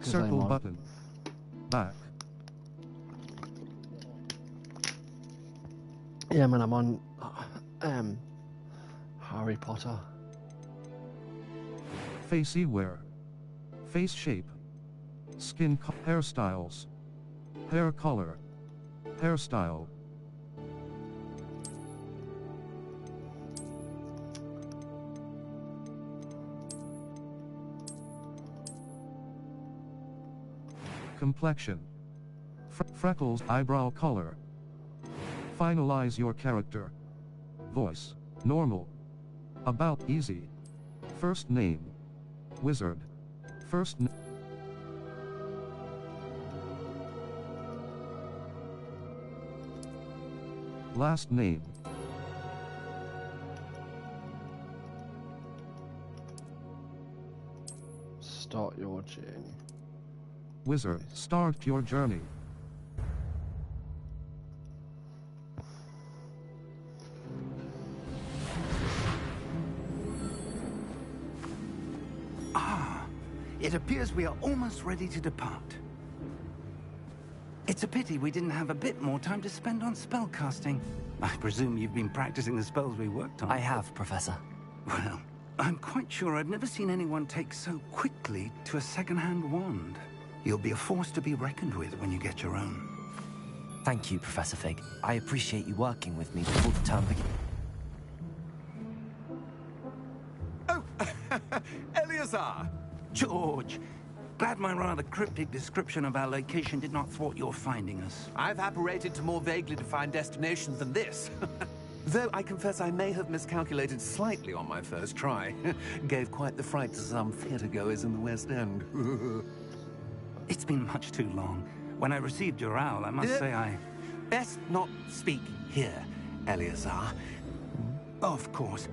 Circle button. Back. Yeah, man, I'm on Harry Potter. Facey wear. Face shape. Skin hairstyles. Hair color. Hairstyle. Complexion. Freckles, eyebrow color. Finalize your character. Voice. Normal. About easy. First name. Wizard. First name. Last name. Start your journey. Wizard, start your journey. It appears we are almost ready to depart. It's a pity we didn't have a bit more time to spend on spellcasting. I presume you've been practicing the spells we worked on. I have, Professor. Well, I'm quite sure I've never seen anyone take so quickly to a second-hand wand. You'll be a force to be reckoned with when you get your own. Thank you, Professor Fig. I appreciate you working with me before the term begins. Oh, Eleazar! George, glad my rather cryptic description of our location did not thwart your finding us. I've apparated to more vaguely defined destinations than this. Though I confess I may have miscalculated slightly on my first try. Gave quite the fright to some theatre-goers in the West End. It's been much too long. When I received your owl, I must say I... Best not speak here, Eleazar. Of course.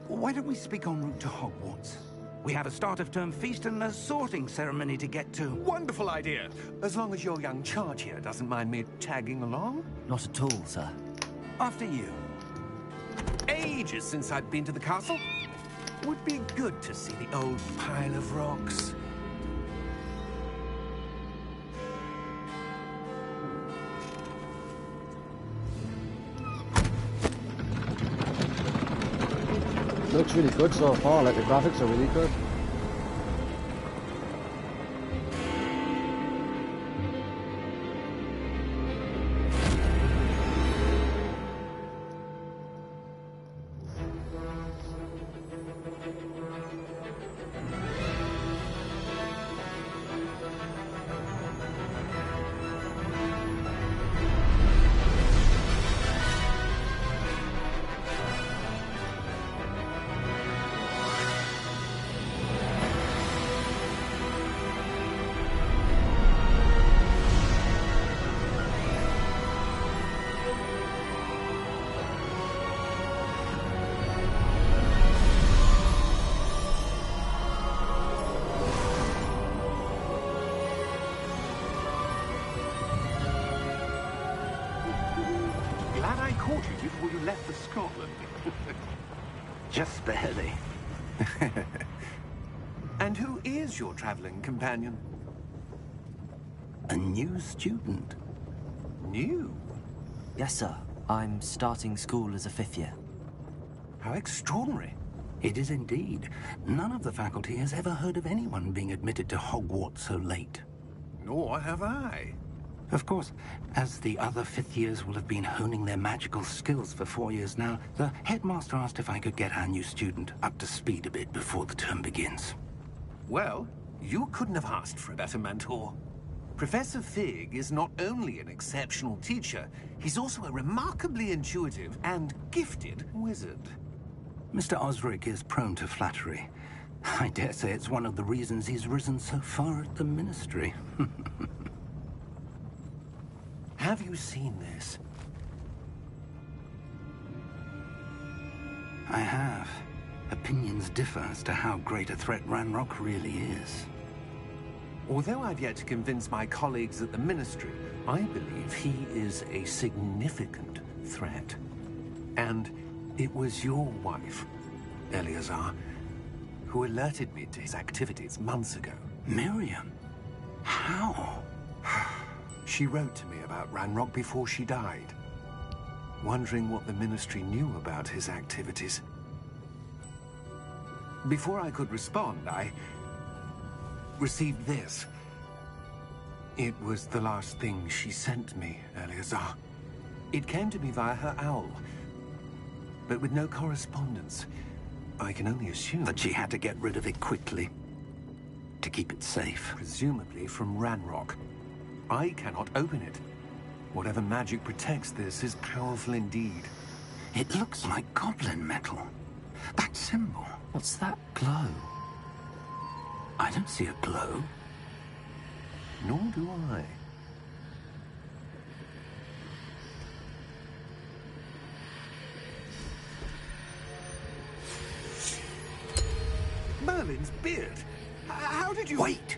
Why don't we speak en route to Hogwarts? We have a start-of-term feast and a sorting ceremony to get to. Wonderful idea! As long as your young charge here doesn't mind me tagging along. Not at all, sir. After you. Ages since I'd been to the castle. Would be good to see the old pile of rocks. Looks really good so far, like the graphics are really good. Glad I caught you before you left for Scotland. Just barely. And who is your traveling companion? A new student. New? Yes, sir. I'm starting school as a 5th year. How extraordinary. It is indeed. None of the faculty has ever heard of anyone being admitted to Hogwarts so late. Nor have I. Of course, as the other 5th years will have been honing their magical skills for 4 years now, the headmaster asked if I could get our new student up to speed a bit before the term begins. Well, you couldn't have asked for a better mentor. Professor Fig is not only an exceptional teacher, he's also a remarkably intuitive and gifted wizard. Mr. Osric is prone to flattery. I dare say it's one of the reasons he's risen so far at the Ministry. Have you seen this? I have. Opinions differ as to how great a threat Ranrock really is. Although I've yet to convince my colleagues at the Ministry, I believe he is a significant threat. And it was your wife, Eleazar, who alerted me to his activities months ago. Miriam? How? She wrote to me about Ranrock before she died, wondering what the Ministry knew about his activities. Before I could respond, I received this. It was the last thing she sent me, Eleazar. It came to me via her owl, but with no correspondence. I can only assume That she had to get rid of it quickly to keep it safe. presumably from Ranrock. I cannot open it. Whatever magic protects this is powerful indeed. It looks like goblin metal. That symbol. What's that? Glow. I don't see a glow. Nor do I. Merlin's beard. How did you... Wait!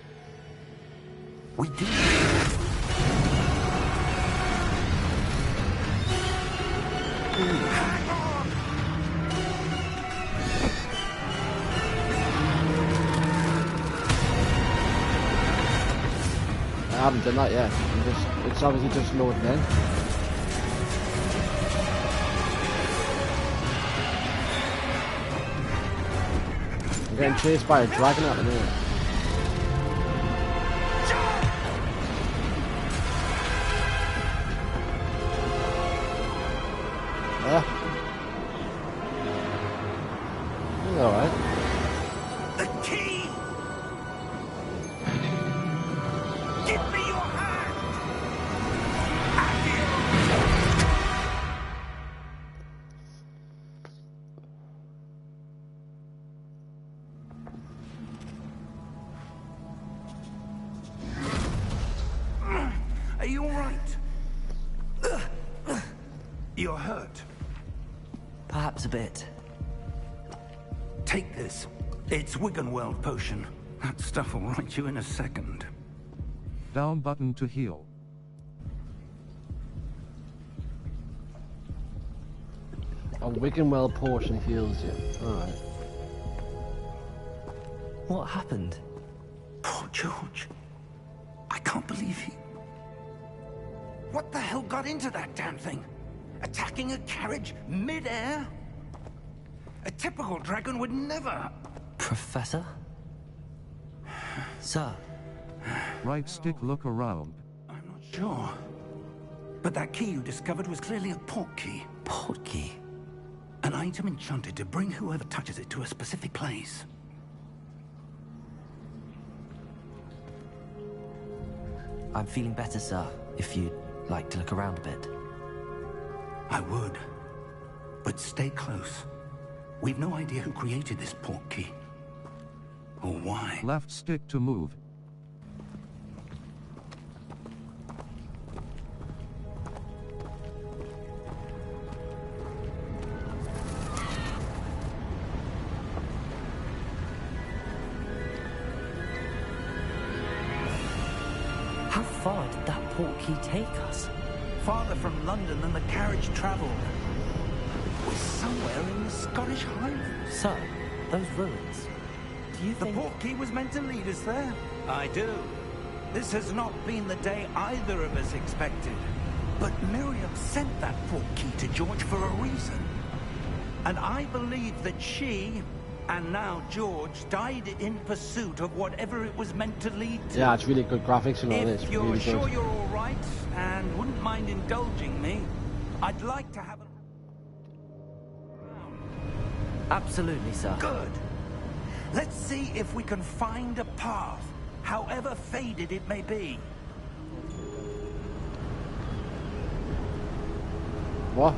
We did. I haven't done that yet. It's obviously just loading in. I'm getting chased by a dragon at the minute. Yeah. Alright. The key! Give me your hand! Are you all right? You're hurt. Perhaps a bit. Take this. It's Wiggenweld potion. That stuff will right you in a second. Down button to heal. A Wiggenweld portion heals you. Alright. What happened? Poor George. I can't believe he... What the hell got into that damn thing? Attacking a carriage mid-air? A typical dragon would never... Professor? Sir? Right stick look around. I'm not sure. But that key you discovered was clearly a port key. Port key? An item enchanted to bring whoever touches it to a specific place. I'm feeling better, sir. If you'd like to look around a bit. I would. But stay close. We've no idea who created this port key. Or why. Left stick to move. How far did that port key take us? Farther from London than the carriage travelled. We're somewhere in the Scottish Highlands. Sir, those ruins. Do you The think... port key was meant to lead us there. I do. This has not been the day either of us expected. But Miriam sent that port key to George for a reason. And I believe that she, and now George, died in pursuit of whatever it was meant to lead to. Yeah, it's really good graphics and all this. If you're Really sure good. you're all right and wouldn't mind indulging me, I'd like to have a... Absolutely, sir. Good. Let's see if we can find a path, however faded it may be. What?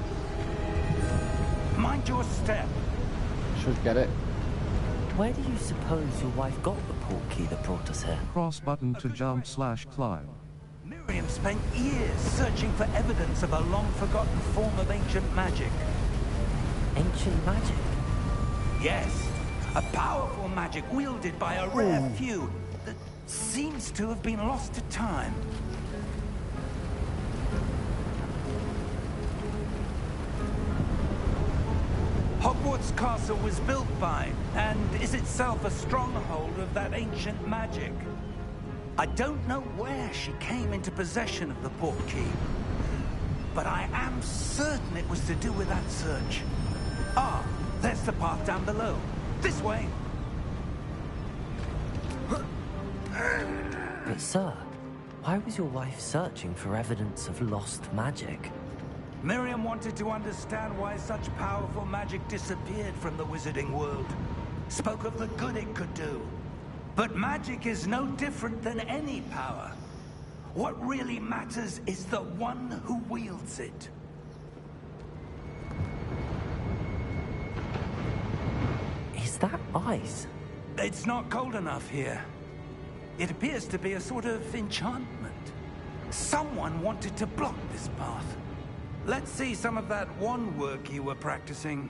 Mind your step. Should get it. Where do you suppose your wife got the port key that brought us here? Cross button to jump / climb. Miriam spent years searching for evidence of a long-forgotten form of ancient magic. Ancient magic? Yes, a powerful magic wielded by a rare few that seems to have been lost to time. Hogwarts Castle was built by, and is itself a stronghold of that ancient magic. I don't know where she came into possession of the portkey, but I am certain it was to do with that search. Ah, there's the path down below. This way. But sir, why was your wife searching for evidence of lost magic? Miriam wanted to understand why such powerful magic disappeared from the wizarding world. Spoke of the good it could do. But magic is no different than any power. What really matters is the one who wields it. Is that ice? It's not cold enough here. It appears to be a sort of enchantment. Someone wanted to block this path. Let's see some of that wand work you were practicing.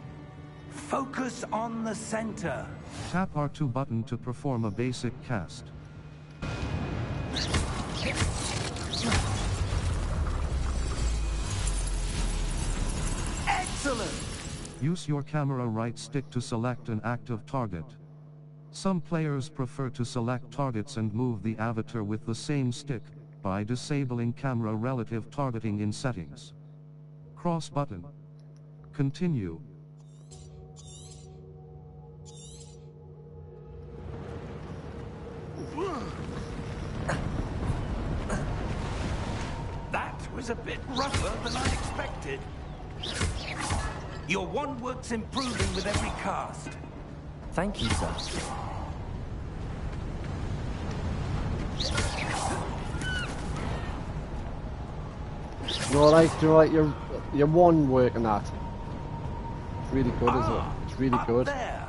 Focus on the center. Tap R2 button to perform a basic cast. Excellent! Use your camera right stick to select an active target. Some players prefer to select targets and move the avatar with the same stick, by disabling camera relative targeting in settings. Cross button. Continue. That was a bit rougher than I expected. Your wand work's improving with every cast. Thank you, sir. Do you like your wand work and that? It's really good, isn't it? It's really up good. There.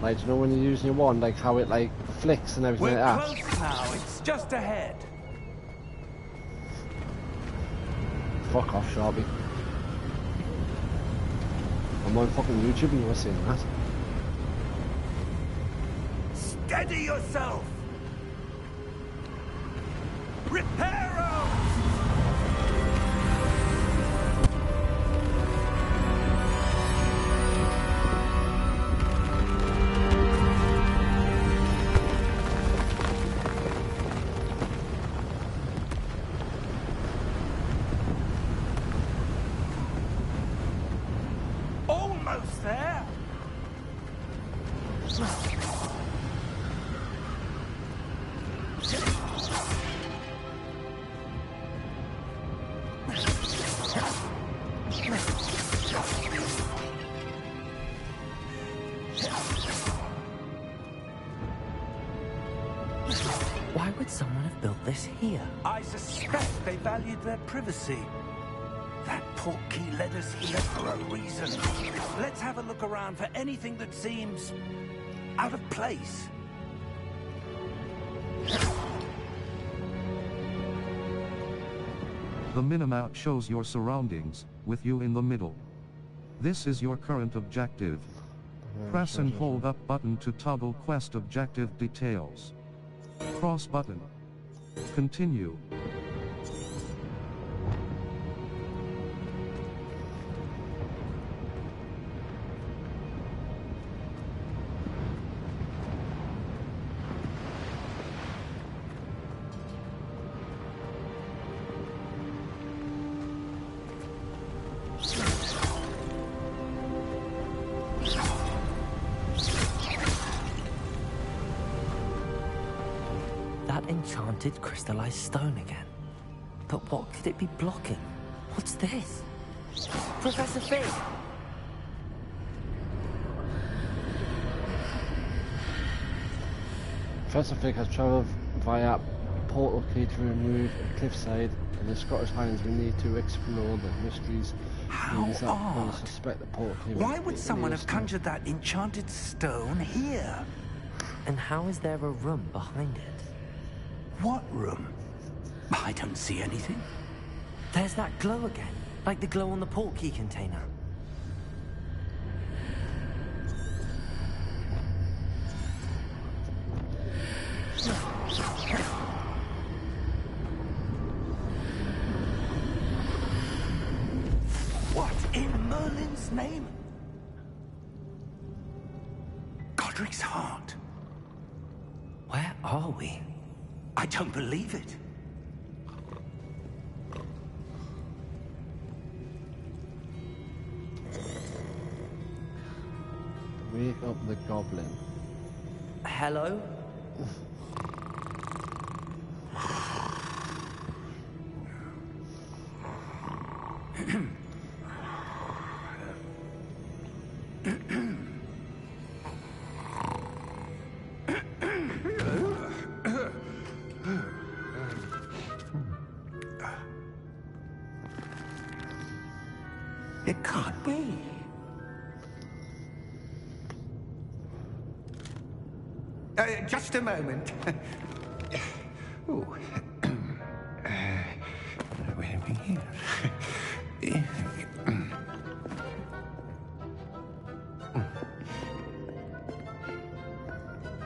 Like, do you know when you're using your wand, like how it like flicks and everything We're like that? close now. It's just ahead. Fuck off, Sharpie. I'm on fucking YouTube and you were saying that. Steady yourself. Reparo! Almost there. Why would someone have built this here? I suspect they valued their privacy. That portkey led us here for a reason. Let's have a look around for anything that seems out of place. The minimap shows your surroundings, with you in the middle. This is your current objective. Press and hold up button to toggle quest objective details. Cross button. Continue. That enchanted crystallized stone again. But what could it be blocking? What's this? Professor Fig! Professor Fig has travelled via portal key to remove a cliffside in the Scottish Highlands. We need to explore the mysteries. How These that will odd. suspect the portal key. Why would someone have conjured that enchanted stone here? And how is there a room behind it? What room? I don't see anything. There's that glow again, like the glow on the portkey container. What in Merlin's name? God Godric's heart. Where are we? I don't believe it. Wake up the goblin. Hello? It can't be. Just a moment. Ooh. Where are we here?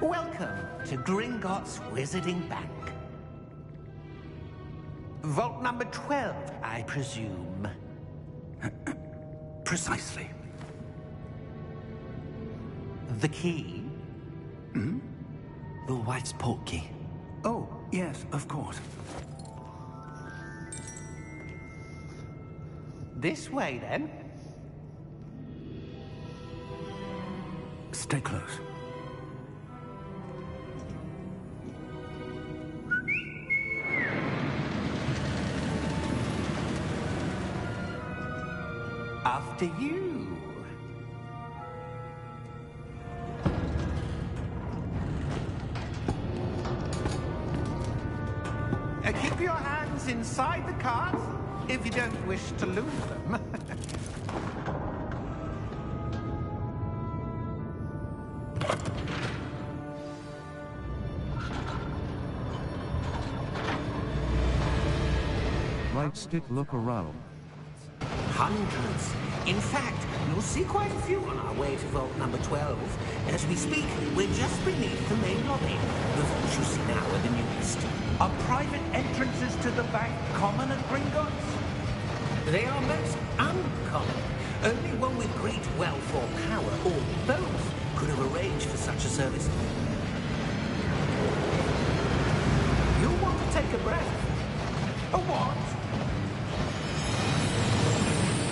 Welcome to Gringotts Wizarding Bank. Vault number 12, I presume. Precisely. The key? Your wife's portkey. Oh, yes, of course. This way, then. Stay close. After you. Keep your hands inside the cart if you don't wish to lose them. Right stick, look around. Hundreds. In fact, you'll see quite a few on our way to vault number 12. As we speak, we're just beneath the main lobby. The vaults you see now are the newest. Are private entrances to the bank common at Gringotts? They are most uncommon. Only one with great wealth or power, or both, could have arranged for such a service. You'll want to take a breath. A what?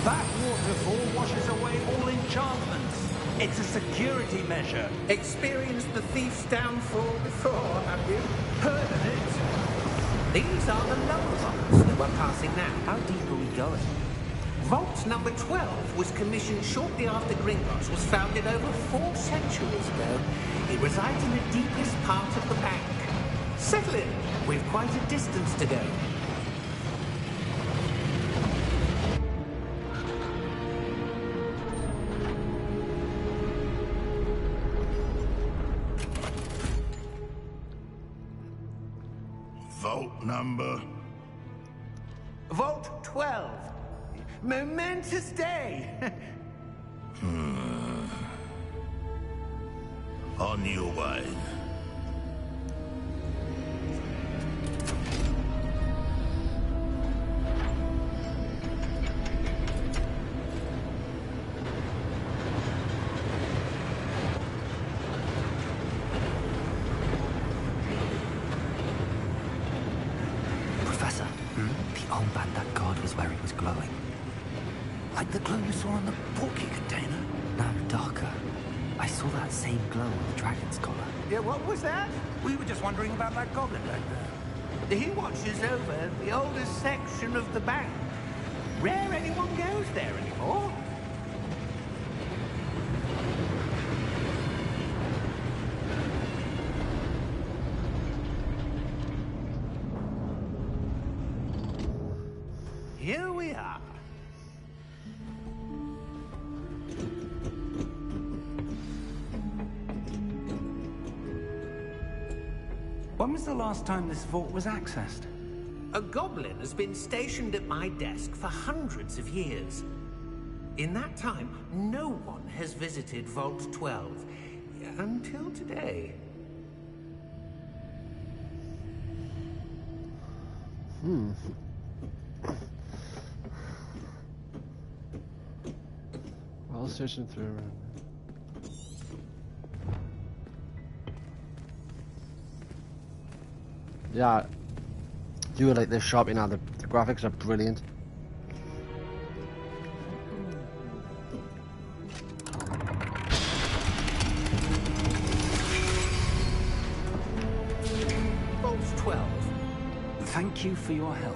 That waterfall washes away all enchantments. It's a security measure. Experienced the thief's downfall before, have you? Heard of it? These are the lower vaults that we're passing now. How deep are we going? Vault number 12 was commissioned shortly after Gringotts was founded over 4 centuries ago. It resides in the deepest part of the bank. Settle in. We've quite a distance to go. Vault number? Vault 12. Momentous day. On your way. Professor, the armband that guard was wearing was glowing. Like the glow you saw on the portkey container. No, darker. I saw that same glow on the dragon's collar. Yeah, what was that? We were just wondering about that goblin back there. He watches over the oldest section of the bank. Rare anyone goes there anymore. Here we are. When was the last time this vault was accessed? A goblin has been stationed at my desk for hundreds of years. In that time, no one has visited Vault 12. Until today. While searching through. Yeah, do like this shop, you know, the graphics are brilliant. Vault 12. Thank you for your help.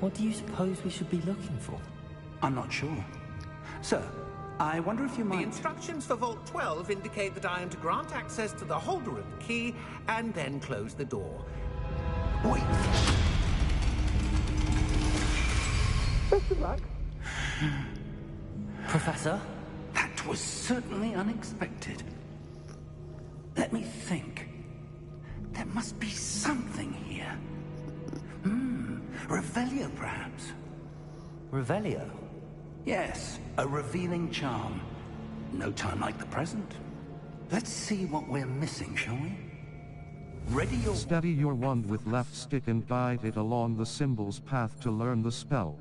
What do you suppose we should be looking for? I'm not sure. Sir, I wonder if you The might... instructions for Vault 12 indicate that I am to grant access to the holder of the key and then close the door. Wait. Best of luck. Professor? That was certainly unexpected. Let me think. There must be something here. Revelio, perhaps? Revelio? Yes, a revealing charm. No time like the present. Let's see what we're missing, shall we? Ready your... Steady your wand with left stick and guide it along the symbol's path to learn the spell.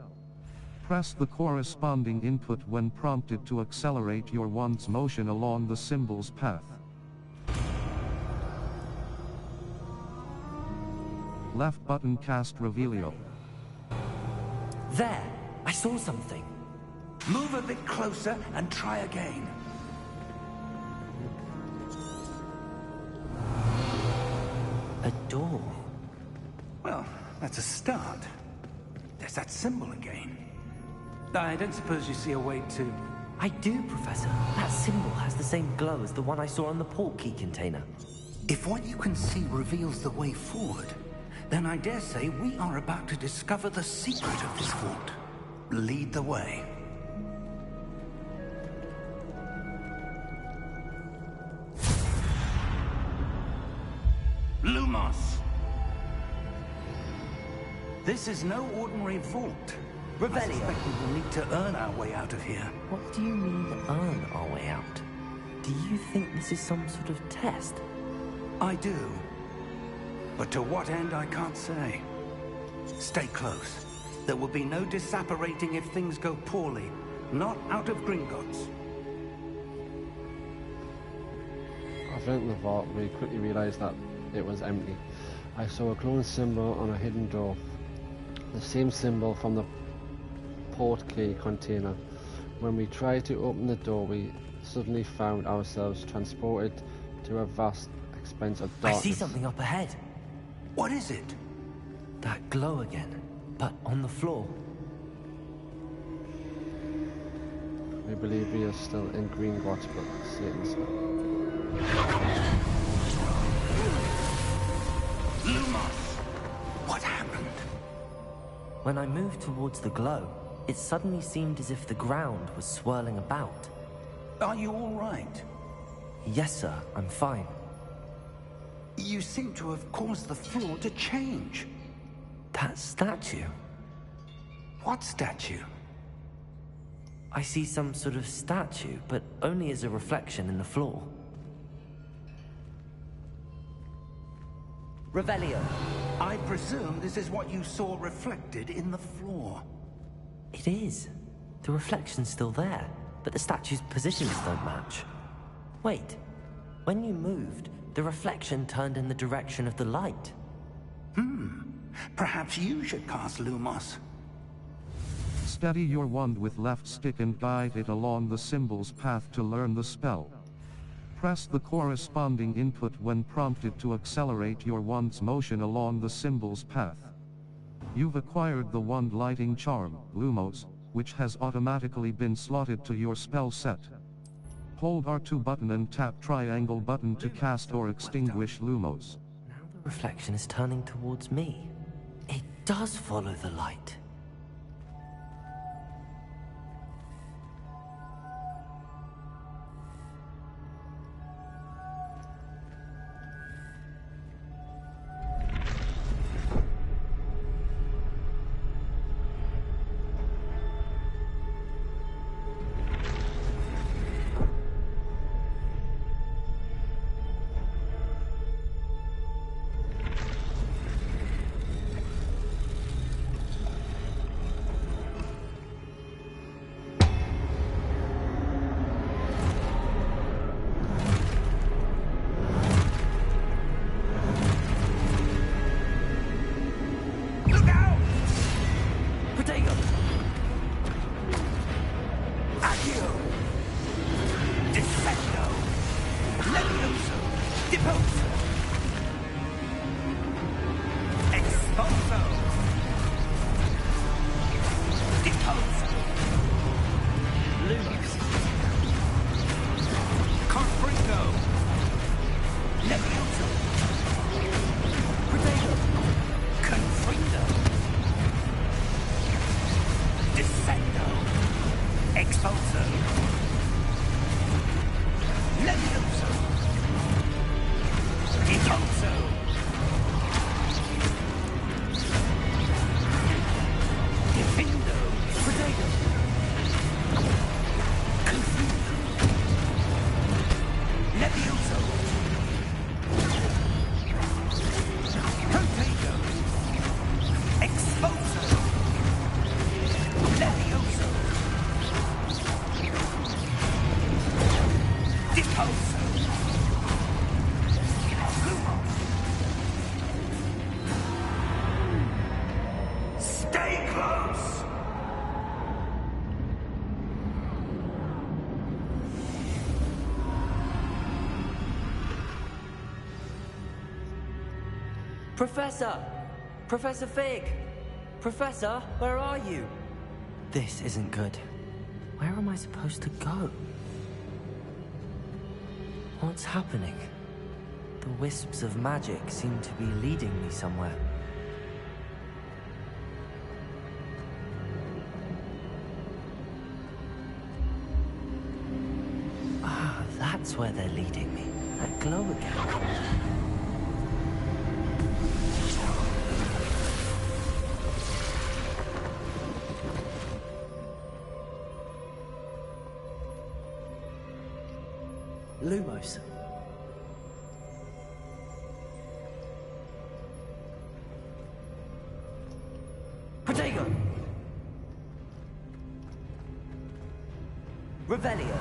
Press the corresponding input when prompted to accelerate your wand's motion along the symbol's path. Left button cast Revelio. There! I saw something. Move a bit closer and try again. A door. Well, that's a start. There's that symbol again. I don't suppose you see a way to... I do, Professor. That symbol has the same glow as the one I saw on the port key container. If what you can see reveals the way forward, then I dare say we are about to discover the secret of this vault. Lead the way. Lumos! This is no ordinary vault. I Revelio. suspect we will need to earn our way out of here. What do you mean, earn our way out? Do you think this is some sort of test? I do. But to what end, I can't say. Stay close. There will be no disapparating if things go poorly. Not out of Gringotts. After entering the vault, we quickly realised that it was empty. I saw a clone symbol on a hidden door. The same symbol from the port key container. When we tried to open the door, we suddenly found ourselves transported to a vast expanse of darkness. I see something up ahead. What is it? That glow again, but on the floor. We believe we are still in Gringotts, but Satan's... Lumos! What happened? When I moved towards the glow, it suddenly seemed as if the ground was swirling about. Are you all right? Yes, sir, I'm fine. You seem to have caused the floor to change. That statue? What statue? I see some sort of statue, but only as a reflection in the floor. Revelio. I presume this is what you saw reflected in the floor. It is. The reflection's still there, but the statue's positions don't match. Wait. When you moved, the reflection turned in the direction of the light. Perhaps you should cast Lumos. Steady your wand with left stick and guide it along the symbol's path to learn the spell. Press the corresponding input when prompted to accelerate your wand's motion along the symbol's path. You've acquired the wand lighting charm, Lumos, which has automatically been slotted to your spell set. Hold R2 button and tap triangle button to cast or extinguish Lumos. Now the reflection is turning towards me. It does follow the light. Professor! Professor Fig! Professor, where are you? This isn't good. Where am I supposed to go? What's happening? The wisps of magic seem to be leading me somewhere. Ah, that's where they're leading me. That glow again. Lumos. Protego! Revelio.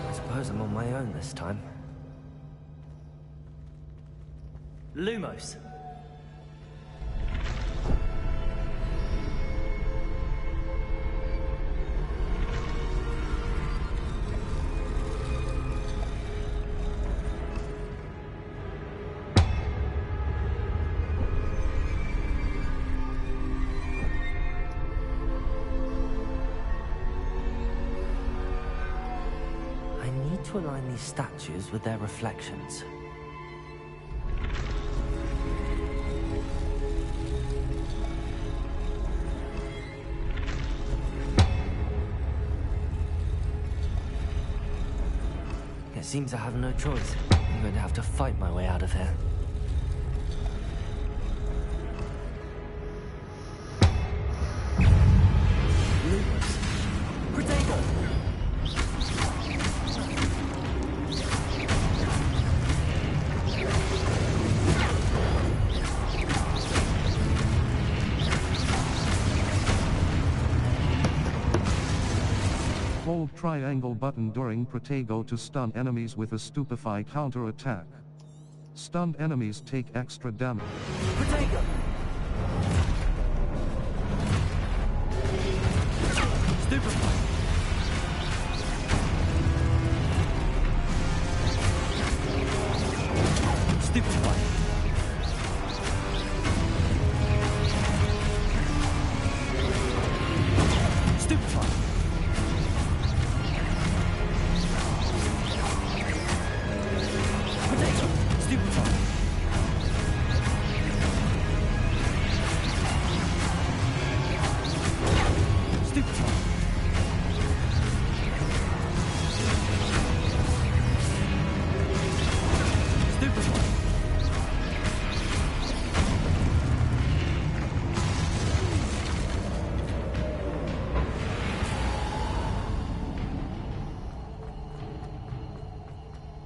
I suppose I'm on my own this time. Lumos. To align these statues with their reflections. It seems I have no choice. I'm going to have to fight my way out of here. Lumos. Protego! Hold triangle button during Protego to stun enemies with a stupefy counter-attack. Stunned enemies take extra damage. Protego! Stupefy! Stupefy! Stupefy!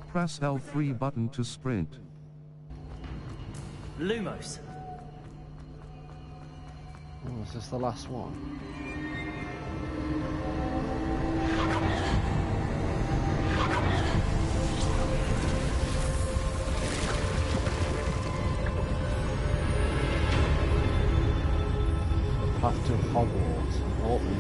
Press L3 button to sprint. Lumos. Oh, is this the last one? The path to Hogwarts. Open.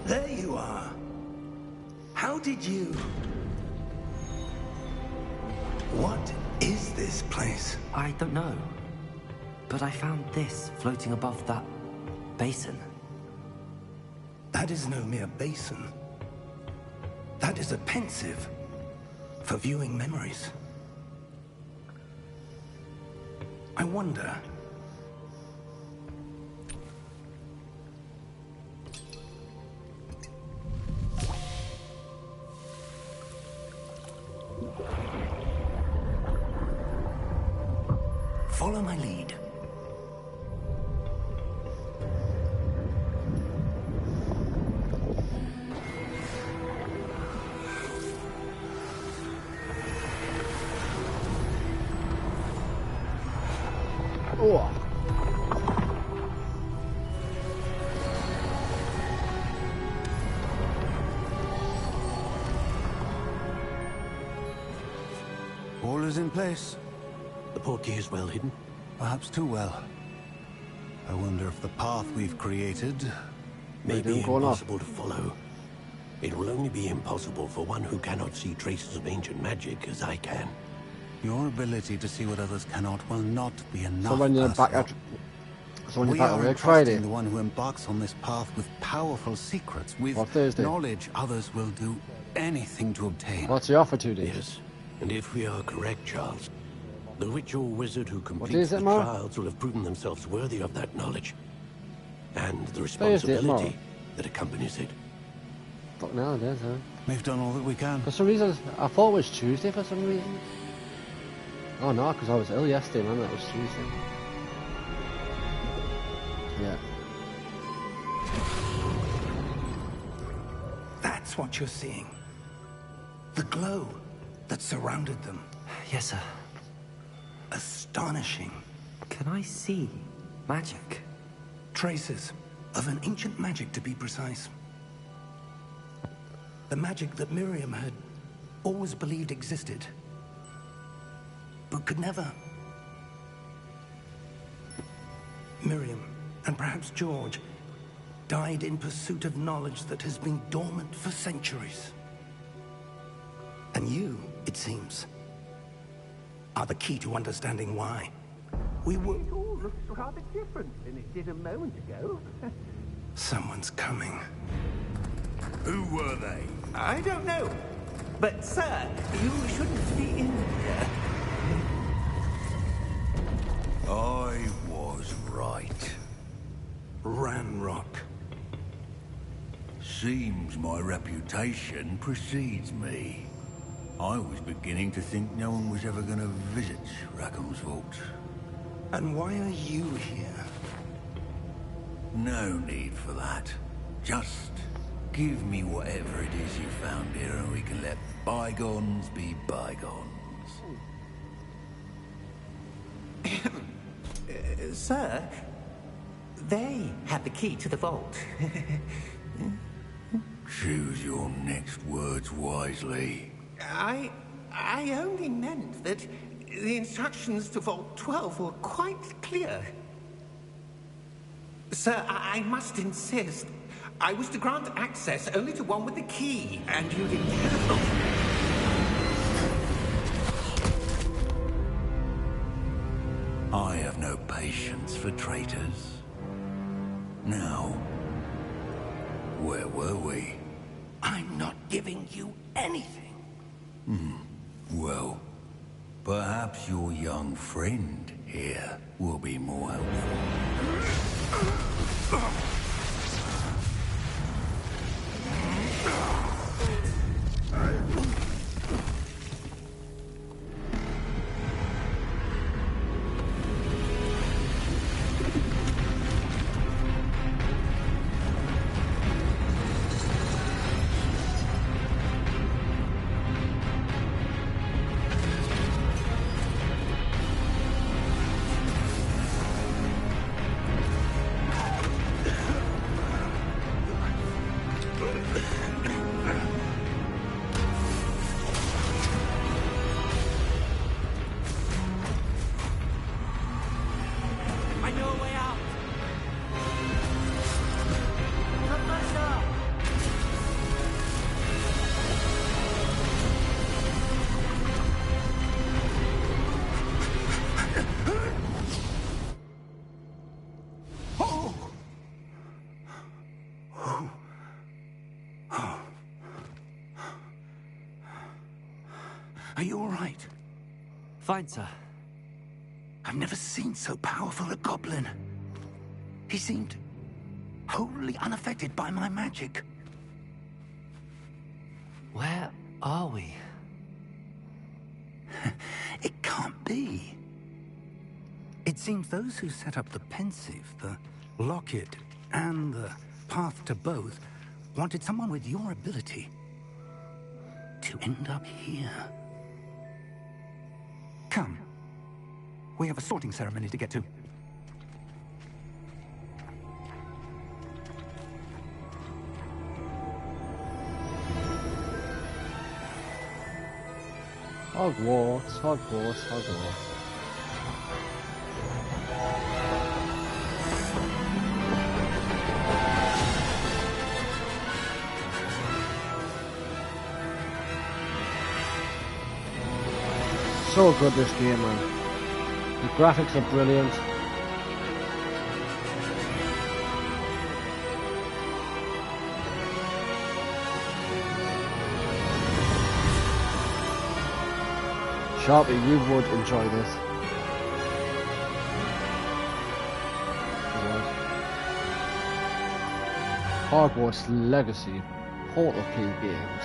There you are. How did you... What is this place? I don't know. But I found this floating above that basin. That is no mere basin. That is a pensive for viewing memories. I wonder... Follow my lead. Oh. All is in place. The portkey is well hidden. Perhaps too well. I wonder if the path we've created... May be Maybe going off. impossible to follow. It will only be impossible for one who cannot see traces of ancient magic as I can. Your ability to see what others cannot will not be enough. So when you're back Ursula. at... So when you're We back are at work entrusting Friday. the one who embarks on this path with powerful secrets, with Or Thursday. knowledge others will do anything to obtain. What's the offer 2 days? Yes, and if we are correct, Charles, the witch or wizard who day completes is the it, Ma? trials will have proven themselves worthy of that knowledge. And the Thursday, responsibility Ma. that accompanies it. Fuck now it is, huh? We've done all that we can. For some reason, I thought it was Tuesday for some reason. Oh no, because I was ill yesterday, man. That was Tuesday. Yeah. That's what you're seeing. The glow that surrounded them. Yes, sir. Astonishing. Can I see magic? Traces of an ancient magic, to be precise. The magic that Miriam had always believed existed, but could never. Miriam, and perhaps George, died in pursuit of knowledge that has been dormant for centuries. And you, it seems, are the key to understanding why. We were... It all looks rather different than it did a moment ago. Someone's coming. Who were they? I don't know. But, sir, you shouldn't be in here. I was right. Ranrock. Seems my reputation precedes me. I was beginning to think no one was ever going to visit Rackham's vault. And why are you here? No need for that. Just give me whatever it is you found here and we can let bygones be bygones. Sir, they had the key to the vault. Choose your next words wisely. I only meant that the instructions to Vault 12 were quite clear. Sir, I must insist. I was to grant access only to one with the key, and you didn't have... I have no patience for traitors. Now, where were we? I'm not giving you anything. Well, perhaps your young friend here will be more helpful. I know a way out! Professor! Are you all right? Fine, sir. I've never seen so powerful a goblin. He seemed wholly unaffected by my magic. Where are we? It can't be. It seems those who set up the pensive, the locket, and the path to both wanted someone with your ability to end up here. Come. We have a sorting ceremony to get to. Hogwarts, Hogwarts, Hogwarts. So good, this game, man. The graphics are brilliant. Sharpie, you would enjoy this. You would. Hogwarts Legacy Portal Key Games.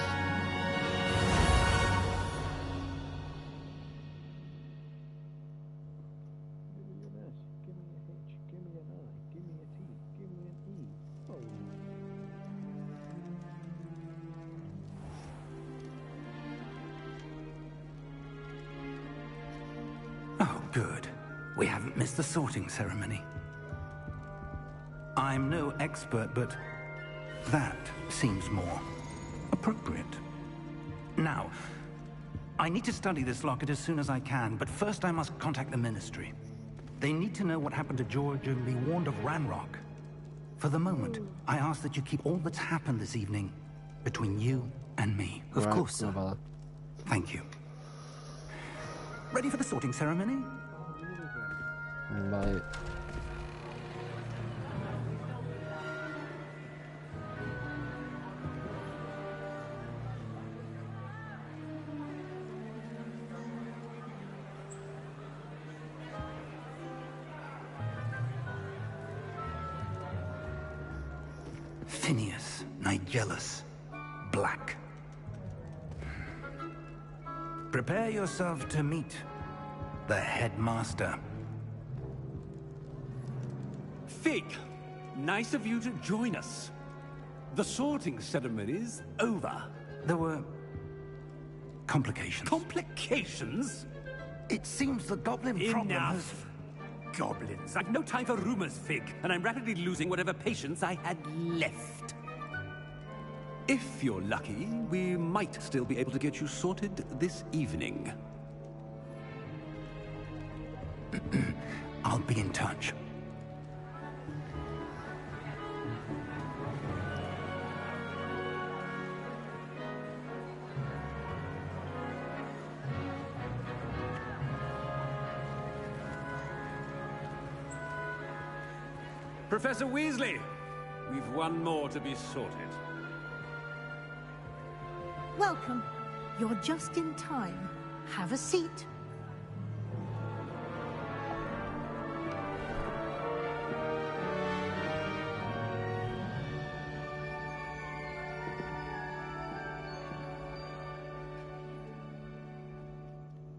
Oh, good. We haven't missed the sorting ceremony. I'm no expert, but that seems more appropriate. Now, I need to study this locket as soon as I can, but first I must contact the Ministry. They need to know what happened to George and be warned of Ranrock. For the moment, I ask that you keep all that's happened this evening between you and me. Of course, sir. Thank you. Ready for the sorting ceremony? Right. Phineas, Nigellus, Black. Prepare yourself to meet the headmaster. Fig, nice of you to join us. The sorting ceremony's over. There were complications. Complications? It seems the goblin problem has... Enough! Goblins. I've no time for rumors, Fig, and I'm rapidly losing whatever patience I had left. If you're lucky, we might still be able to get you sorted this evening. I'll be in touch. Professor Weasley, we've one more to be sorted. Welcome. You're just in time. Have a seat.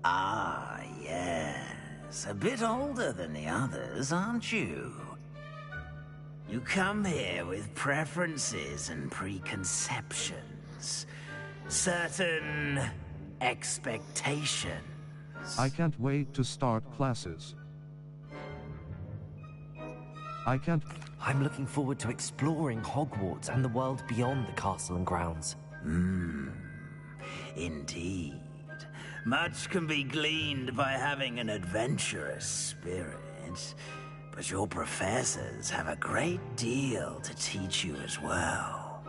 Ah, yes. A bit older than the others, aren't you? You come here with preferences and preconceptions. Certain expectations. I can't wait to start classes. I'm looking forward to exploring Hogwarts and the world beyond the castle and grounds. Indeed. Much can be gleaned by having an adventurous spirit, but your professors have a great deal to teach you as well.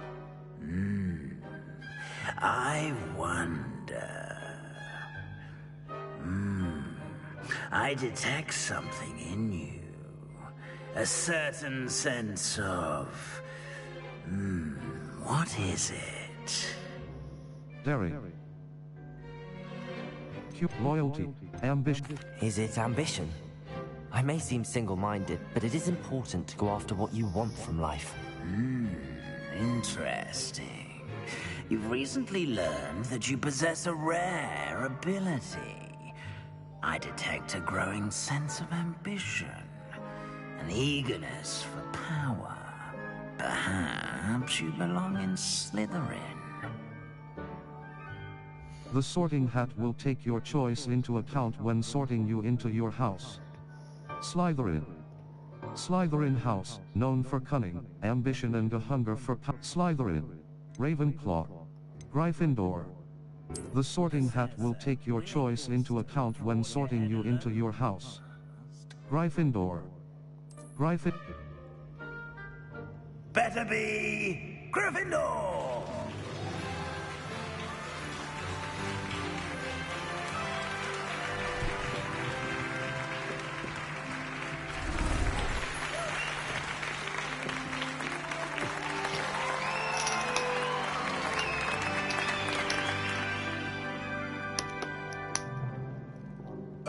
I wonder... I detect something in you. A certain sense of... what is it? Daring. Loyalty. Ambition. Is it ambition? I may seem single-minded, but it is important to go after what you want from life. Interesting. You've recently learned that you possess a rare ability. I detect a growing sense of ambition, an eagerness for power. Perhaps you belong in Slytherin. The sorting hat will take your choice into account when sorting you into your house. Slytherin. Slytherin House, known for cunning, ambition and a hunger for power. Slytherin. Ravenclaw. Gryffindor. The sorting hat will take your choice into account when sorting you into your house. Gryffindor. Better be Gryffindor!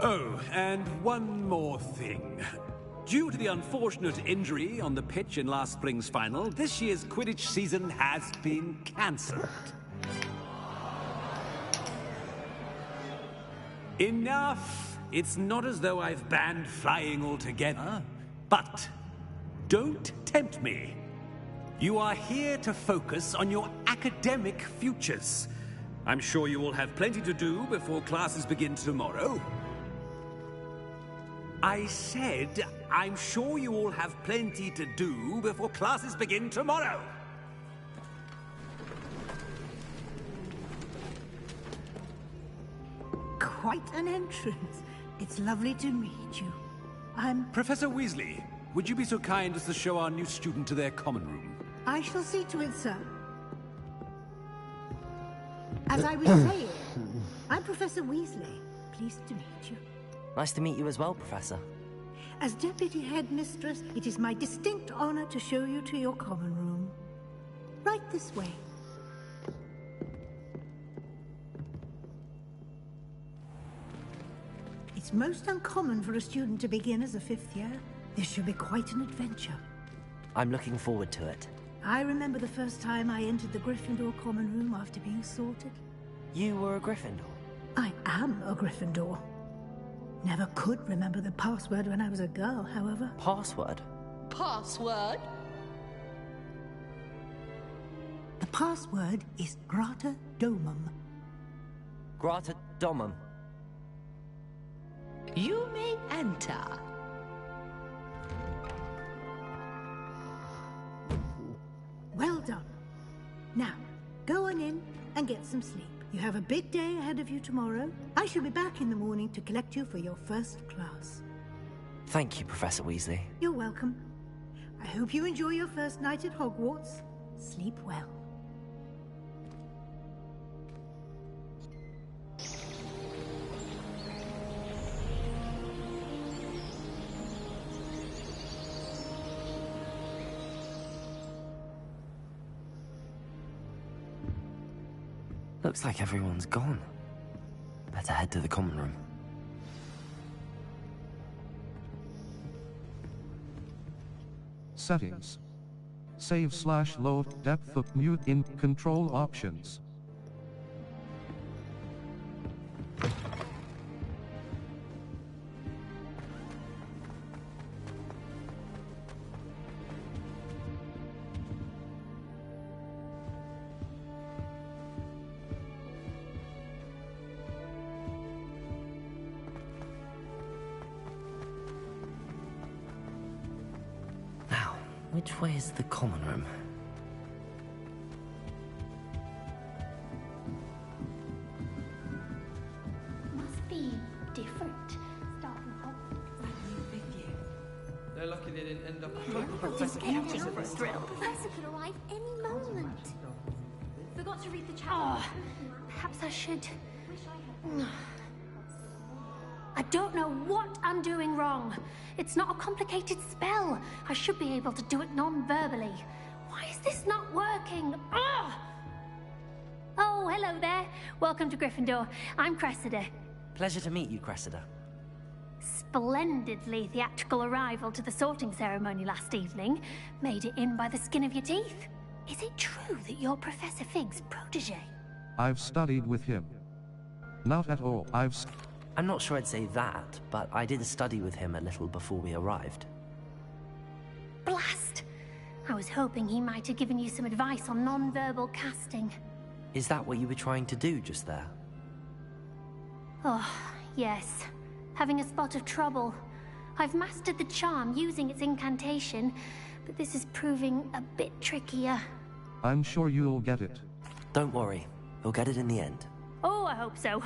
Oh, and one more thing. Due to the unfortunate injury on the pitch in last spring's final, this year's Quidditch season has been cancelled. Enough! It's not as though I've banned flying altogether. But don't tempt me. You are here to focus on your academic futures. I'm sure you will have plenty to do before classes begin tomorrow. I said, I'm sure you all have plenty to do before classes begin tomorrow. Quite an entrance. It's lovely to meet you. I'm... Professor Weasley, would you be so kind as to show our new student to their common room? I shall see to it, sir. As I was saying, I'm Professor Weasley. Pleased to meet you. Nice to meet you as well, Professor. As Deputy Headmistress, it is my distinct honor to show you to your common room. Right this way. It's most uncommon for a student to begin as a 5th year. This should be quite an adventure. I'm looking forward to it. I remember the first time I entered the Gryffindor common room after being sorted. You were a Gryffindor? I am a Gryffindor. Never could remember the password when I was a girl, however. Password? Password? The password is Grata Domum. Grata Domum. You may enter. Well done. Now, go on in and get some sleep. You have a big day ahead of you tomorrow. I shall be back in the morning to collect you for your first class. Thank you, Professor Weasley. You're welcome. I hope you enjoy your first night at Hogwarts. Sleep well. Looks like everyone's gone. Better head to the common room. Settings. Save/load depth of mute in control options. Which way is the common room? Must be different. Starting Hogwarts. They're lucky they didn't end up Professor could arrive any moment. Forgot to read the chat. Oh, perhaps I should. I don't know what I'm doing wrong. It's not a complicated spell. I should be able to do it non-verbally. Why is this not working? Ugh! Oh, hello there. Welcome to Gryffindor. I'm Cressida. Pleasure to meet you, Cressida. Splendidly theatrical arrival to the sorting ceremony last evening. Made it in by the skin of your teeth. Is it true that you're Professor Fig's protege? I've studied with him. Not at all. I'm not sure I'd say that, but I did study with him a little before we arrived. Blast! I was hoping he might have given you some advice on non-verbal casting. Is that what you were trying to do just there? Oh, yes. Having a spot of trouble. I've mastered the charm using its incantation, but this is proving a bit trickier. I'm sure you'll get it. Don't worry. You'll get it in the end. Oh, I hope so.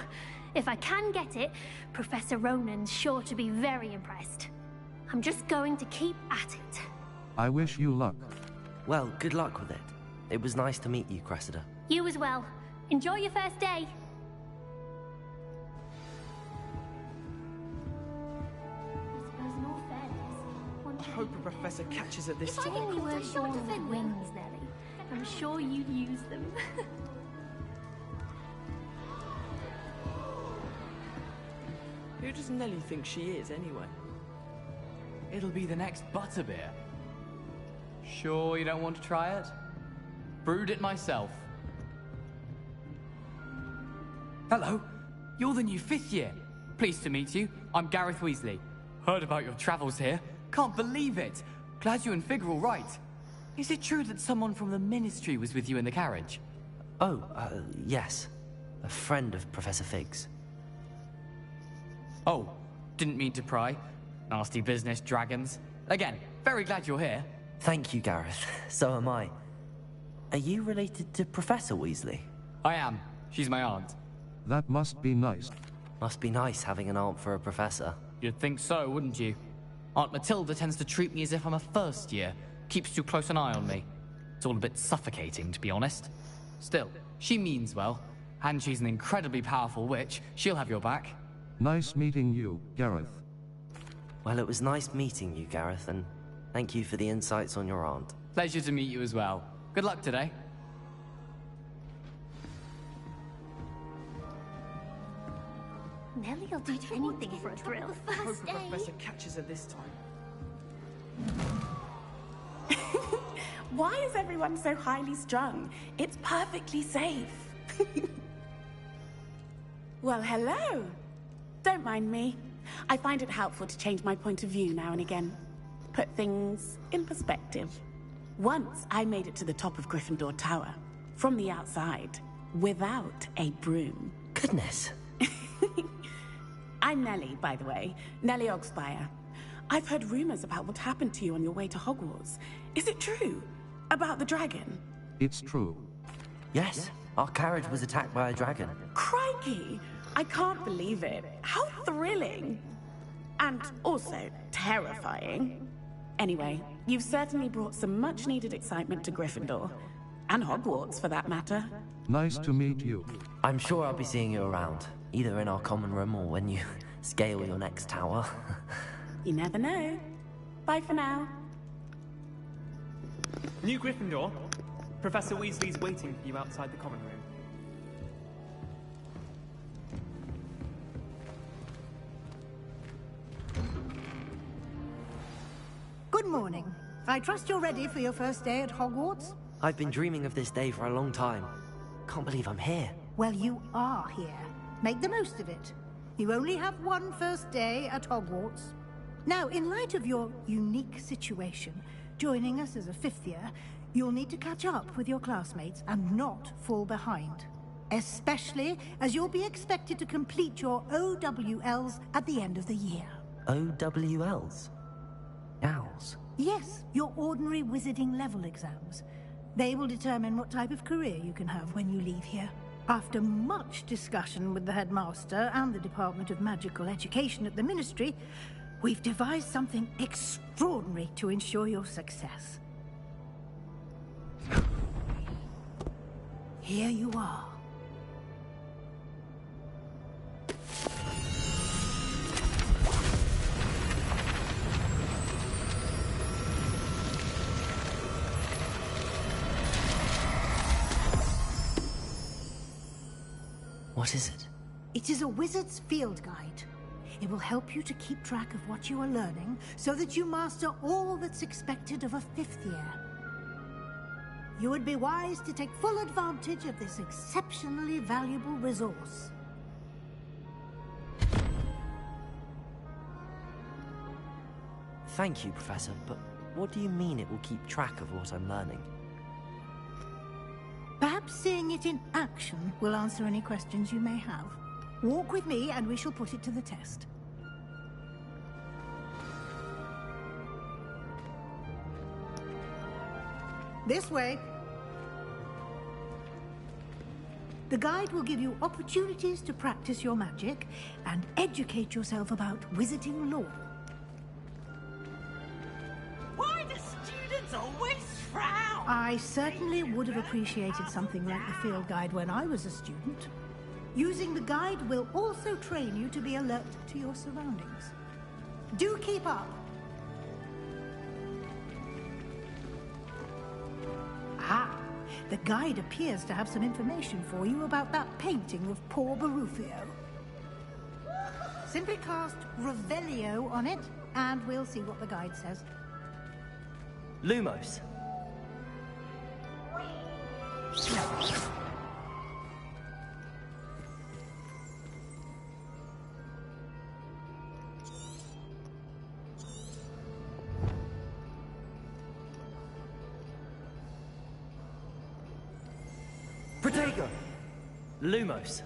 If I can get it, Professor Ronan's sure to be very impressed. I'm just going to keep at it. I wish you luck. Well, good luck with it. It was nice to meet you, Cressida. You as well. Enjoy your first day. I hope a professor catches her this If I time. only were short of wings, Nelly, I'm sure you'd use them. Who does Nelly think she is, anyway? It'll be the next butterbeer. Sure you don't want to try it? Brewed it myself. Hello, you're the new 5th year. Pleased to meet you. I'm Gareth Weasley. Heard about your travels here. Can't believe it. Glad you and Fig are all right. Is it true that someone from the Ministry was with you in the carriage? Oh, yes. A friend of Professor Fig's. Oh, didn't mean to pry. Nasty business, dragons. Again, very glad you're here. Thank you, Gareth. So am I. Are you related to Professor Weasley? I am. She's my aunt. That must be nice. Must be nice having an aunt for a professor. You'd think so, wouldn't you? Aunt Matilda tends to treat me as if I'm a first year. Keeps too close an eye on me. It's all a bit suffocating, to be honest. Still, she means well. And she's an incredibly powerful witch. She'll have your back. Nice meeting you, Gareth. Well, it was nice meeting you, Gareth, and thank you for the insights on your aunt. Pleasure to meet you as well. Good luck today. Nelly'll do anything for a thrill. I hope a professor catches her this time. Why is everyone so highly strung? It's perfectly safe. Well, hello. Don't mind me. I find it helpful to change my point of view now and again. Put things in perspective. Once I made it to the top of Gryffindor Tower, from the outside, without a broom. Goodness. I'm Nelly, by the way. Nelly Ogspire. I've heard rumors about what happened to you on your way to Hogwarts. Is it true? About the dragon? It's true. Yes, our carriage was attacked by a dragon. Crikey! I can't believe it. How thrilling! And also terrifying. Anyway, you've certainly brought some much-needed excitement to Gryffindor. And Hogwarts, for that matter. Nice to meet you. I'm sure I'll be seeing you around, either in our common room or when you scale your next tower. You never know. Bye for now. New Gryffindor, Professor Weasley's waiting for you outside the common room. Good morning. I trust you're ready for your first day at Hogwarts? I've been dreaming of this day for a long time. Can't believe I'm here. Well, you are here. Make the most of it. You only have one first day at Hogwarts. Now, in light of your unique situation, joining us as a 5th year, you'll need to catch up with your classmates and not fall behind. Especially as you'll be expected to complete your OWLs at the end of the year. OWLs? Owls? Yes, your ordinary wizarding level exams. They will determine what type of career you can have when you leave here. After much discussion with the headmaster and the Department of Magical Education at the Ministry, we've devised something extraordinary to ensure your success. Here you are. What is it? It is a wizard's field guide. It will help you to keep track of what you are learning so that you master all that's expected of a 5th year. You would be wise to take full advantage of this exceptionally valuable resource. Thank you, Professor, but what do you mean it will keep track of what I'm learning? Perhaps seeing it in action will answer any questions you may have. Walk with me and we shall put it to the test. This way. The guide will give you opportunities to practice your magic and educate yourself about wizarding lore. Why do students always frown? I certainly would have appreciated something like the field guide when I was a student. Using the guide will also train you to be alert to your surroundings. Do keep up! Ah, the guide appears to have some information for you about that painting of poor Barufio. Simply cast Revelio on it, and we'll see what the guide says. Lumos. Protego. Lumos.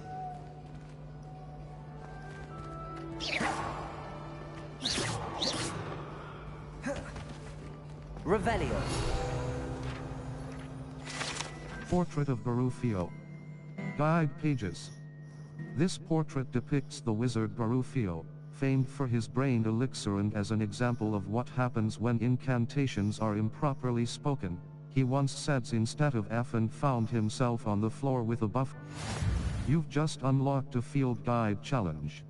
Revelio. Portrait of Barufio. Guide pages. This portrait depicts the wizard Barufio, famed for his brain elixir and as an example of what happens when incantations are improperly spoken. He once said instead of F and found himself on the floor with a buff. You've just unlocked a field guide challenge.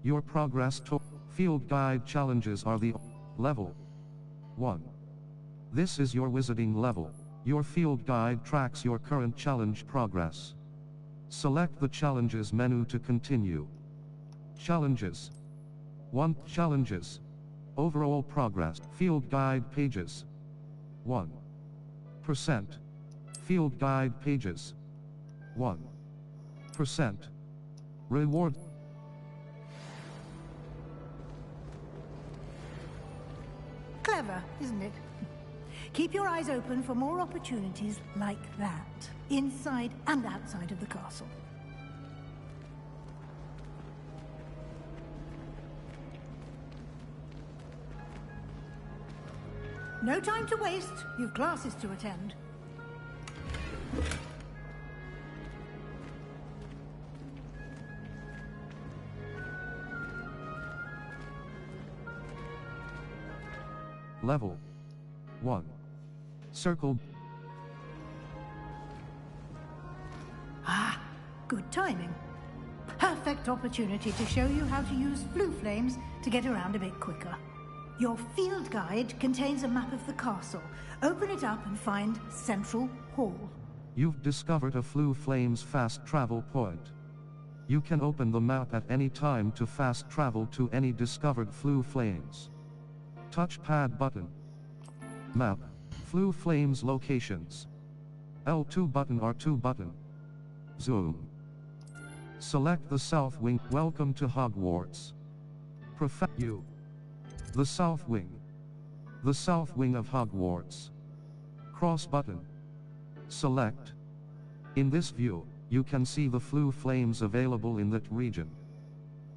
Your progress to field guide challenges are the level 1. This is your wizarding level. Your field guide tracks your current challenge progress. Select the challenges menu to continue. Challenges. 1. Challenges. Overall progress. Field guide pages. 1%. Field guide pages. 1%. Reward. Clever, isn't it? Keep your eyes open for more opportunities like that, inside and outside of the castle. No time to waste. You've classes to attend. Level 1. Circle. Ah, good timing. Perfect opportunity to show you how to use flue flames to get around a bit quicker. Your field guide contains a map of the castle. Open it up and find Central Hall. You've discovered a Flue Flames fast travel point. You can open the map at any time to fast travel to any discovered Flue Flames. Touchpad button. Map. Flue Flames locations. L2 button, R2 button. Zoom. Select the south wing. Welcome to Hogwarts. You. The south wing. The south wing of Hogwarts. Cross button. Select. In this view, you can see the Flue Flames available in that region.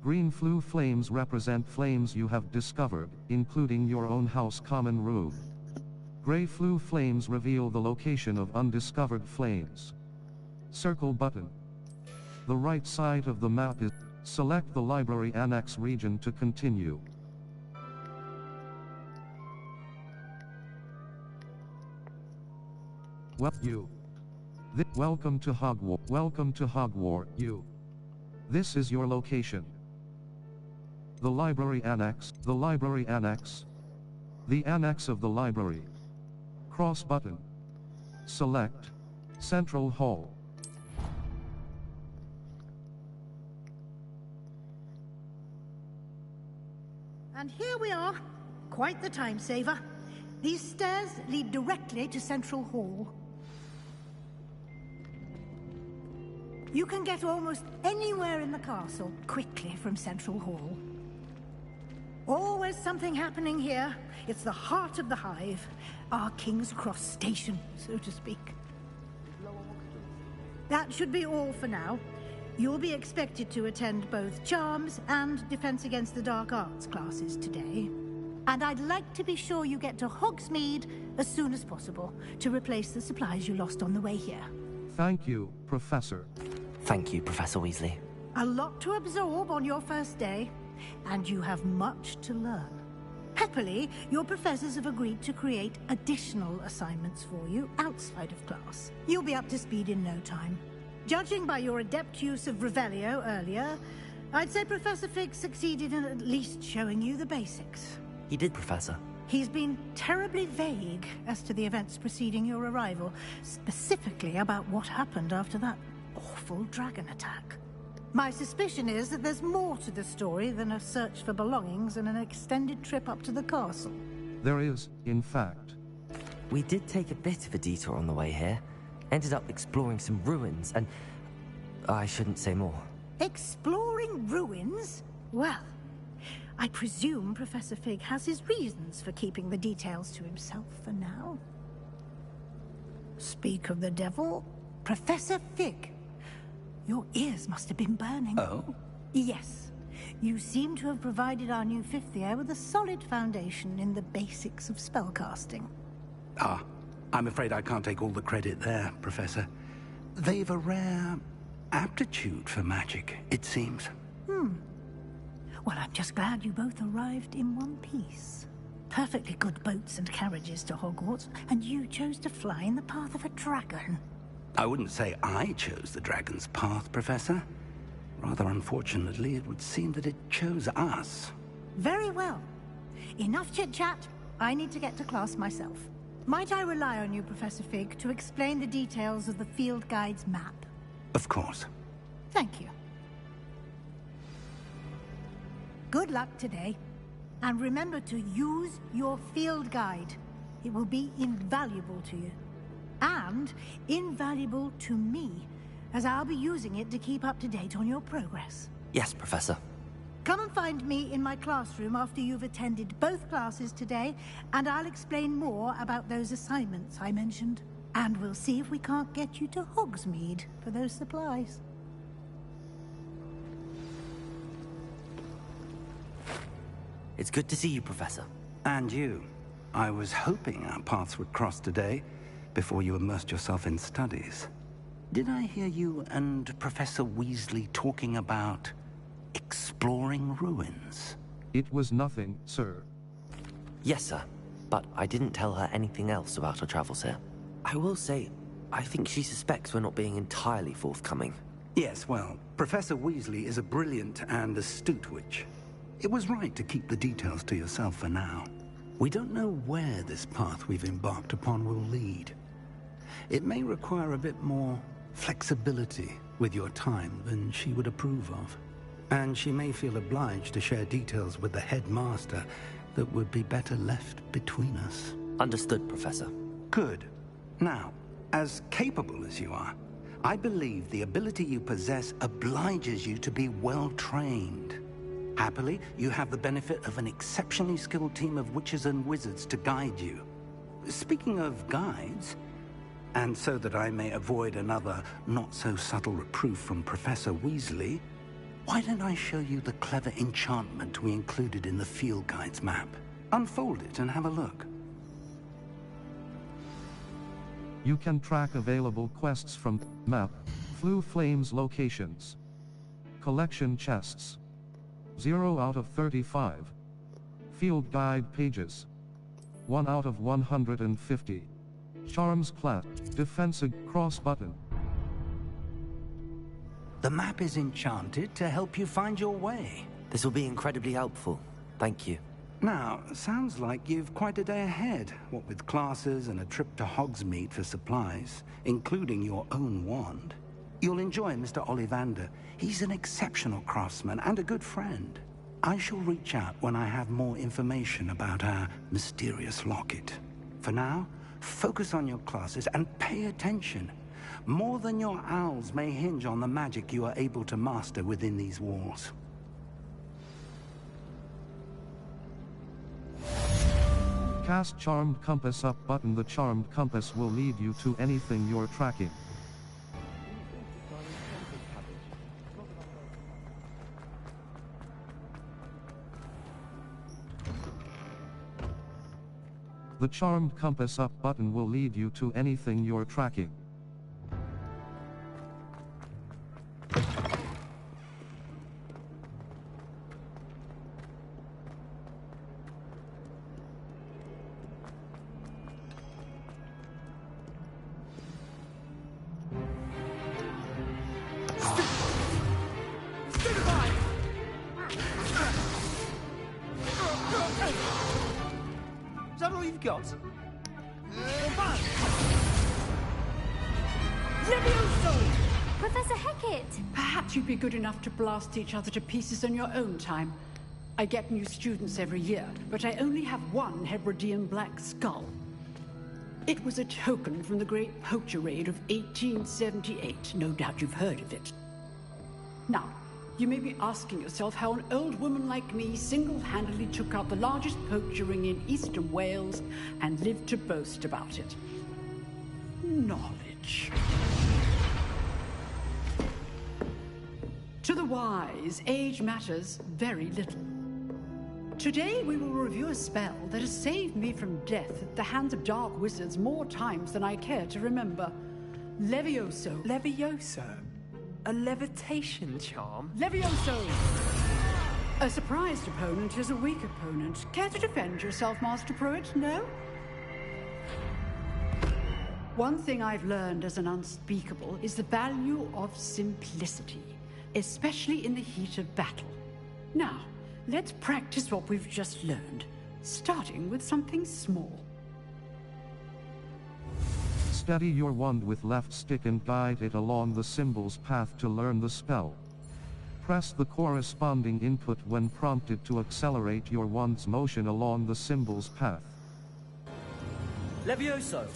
Green Flue Flames represent flames you have discovered, including your own house common room. Gray Flue Flames reveal the location of undiscovered flames. Circle button. The right side of the map is. Select the Library Annex region to continue. Welcome to Hogwarts. Welcome to Hogwarts. This is your location. The Library Annex. The Library Annex. The Annex of the Library. Cross button. Select. Central Hall. And here we are. Quite the time saver. These stairs lead directly to Central Hall. You can get almost anywhere in the castle quickly from Central Hall. Always something happening here. It's the heart of the hive, our King's Cross station, so to speak. That should be all for now. You'll be expected to attend both Charms and Defense Against the Dark Arts classes today. And I'd like to be sure you get to Hogsmeade as soon as possible to replace the supplies you lost on the way here. Thank you, Professor. Thank you, Professor Weasley. A lot to absorb on your first day, and you have much to learn. Happily, your professors have agreed to create additional assignments for you outside of class. You'll be up to speed in no time. Judging by your adept use of Revelio earlier, I'd say Professor Fig succeeded in at least showing you the basics. He did, Professor. He's been terribly vague as to the events preceding your arrival, specifically about what happened after that awful dragon attack. My suspicion is that there's more to the story than a search for belongings and an extended trip up to the castle. There is, in fact. We did take a bit of a detour on the way here. Ended up exploring some ruins, and I shouldn't say more. Exploring ruins? Well, I presume Professor Fig has his reasons for keeping the details to himself for now. Speak of the devil, Professor Fig. Your ears must have been burning. Oh? Yes. You seem to have provided our new fifth year with a solid foundation in the basics of spellcasting. Ah, I'm afraid I can't take all the credit there, Professor. They've a rare aptitude for magic, it seems. Well, I'm just glad you both arrived in one piece. Perfectly good boats and carriages to Hogwarts, and you chose to fly in the path of a dragon. I wouldn't say I chose the dragon's path, Professor. Rather unfortunately, it would seem that it chose us. Very well. Enough chit-chat. I need to get to class myself. Might I rely on you, Professor Fig, to explain the details of the field guide's map? Of course. Thank you. Good luck today. And remember to use your field guide. It will be invaluable to you. And invaluable to me, as I'll be using it to keep up to date on your progress. Yes, Professor. Come and find me in my classroom after you've attended both classes today, and I'll explain more about those assignments I mentioned. And we'll see if we can't get you to Hogsmeade for those supplies. It's good to see you, Professor. And you. I was hoping our paths would cross today, before you immersed yourself in studies. Did I hear you and Professor Weasley talking about exploring ruins? It was nothing, sir. Yes, sir. But I didn't tell her anything else about our travels here. I will say, I think she suspects we're not being entirely forthcoming. Yes, well, Professor Weasley is a brilliant and astute witch. It was right to keep the details to yourself for now. We don't know where this path we've embarked upon will lead. It may require a bit more flexibility with your time than she would approve of. And she may feel obliged to share details with the headmaster that would be better left between us. Understood, Professor. Good. Now, as capable as you are, I believe the ability you possess obliges you to be well-trained. Happily, you have the benefit of an exceptionally skilled team of witches and wizards to guide you. Speaking of guides, and so that I may avoid another not-so-subtle reproof from Professor Weasley, why don't I show you the clever enchantment we included in the field guide's map? Unfold it and have a look. You can track available quests from map, Flue Flames locations. Collection chests. 0 out of 35. Field guide pages. 1 out of 150. Charms plat, defensive cross button. The map is enchanted to help you find your way. This will be incredibly helpful. Thank you. Now, sounds like you've quite a day ahead, what with classes and a trip to Hogsmeade for supplies, including your own wand. You'll enjoy Mr. Ollivander. He's an exceptional craftsman and a good friend. I shall reach out when I have more information about our mysterious locket. For now, focus on your classes and pay attention. More than your owls may hinge on the magic you are able to master within these walls. Cast Charmed Compass up button. The Charmed Compass will lead you to anything you're tracking. The Charmed Compass up button will lead you to anything you're tracking. got? Levioso! Professor Hecat! Perhaps you'd be good enough to blast each other to pieces on your own time. I get new students every year, but I only have one Hebridean black skull. It was a token from the Great Poacher Raid of 1878. No doubt you've heard of it. Now, you may be asking yourself how an old woman like me single-handedly took out the largest poacher ring in eastern Wales and lived to boast about it. Knowledge. To the wise, age matters very little. Today we will review a spell that has saved me from death at the hands of dark wizards more times than I care to remember. Levioso. Levioso? A levitation charm? Levioso! A surprised opponent is a weak opponent. Care to defend yourself, Master Pruitt? No? One thing I've learned as an unspeakable is the value of simplicity, especially in the heat of battle. Now, let's practice what we've just learned, starting with something small. Steady your wand with left stick and guide it along the symbol's path to learn the spell. Press the corresponding input when prompted to accelerate your wand's motion along the symbol's path. Levioso!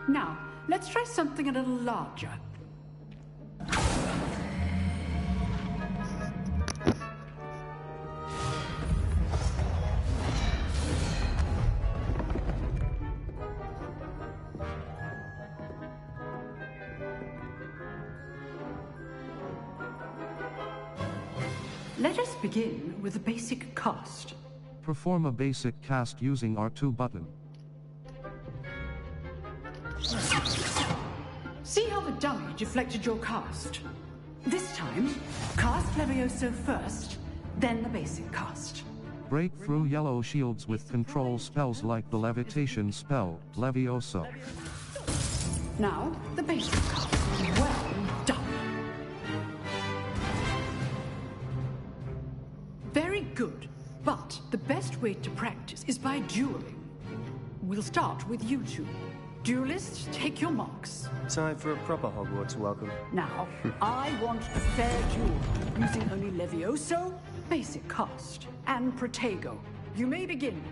Now, let's try something a little larger. Let us begin with a basic cast. Perform a basic cast using R2 button. See how the dummy deflected your cast? This time, cast Levioso first, then the basic cast. Break through yellow shields with control spells like the levitation spell, Levioso. Now, the basic cast. Well done. Very good, but the best way to practice is by dueling. We'll start with you two. Duelists, take your marks. Time for a proper Hogwarts welcome. Now, I want a fair duel, using only Levioso, basic cast, and Protego. You may begin.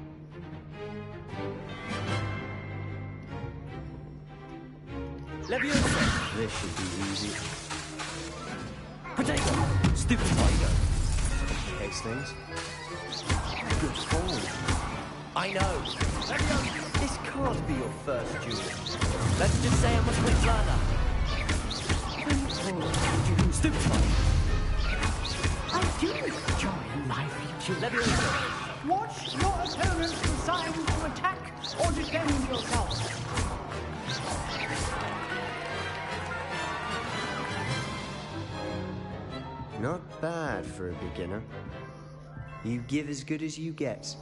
Levioso! This should be easy. Protego! Stupid Protego! Complicates things. Good form. I know! Levioso! This can't be your first duel. Let's just say I'm a quick learner. Stupid Protego! I do enjoy life, you two. Levioso! Watch your opponents decide to attack or defend yourself. Not bad for a beginner. You give as good as you get.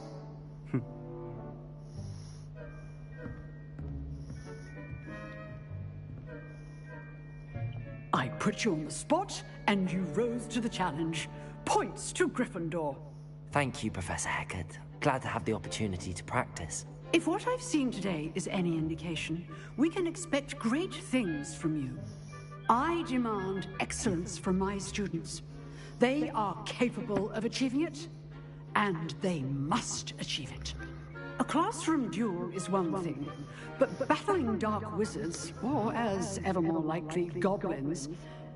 I put you on the spot, and you rose to the challenge. Points to Gryffindor. Thank you, Professor Hecat. Glad to have the opportunity to practice. If what I've seen today is any indication, we can expect great things from you. I demand excellence from my students. They are capable of achieving it, and they must achieve it. A classroom duel is one thing, but battling dark wizards, or as ever more likely, goblins,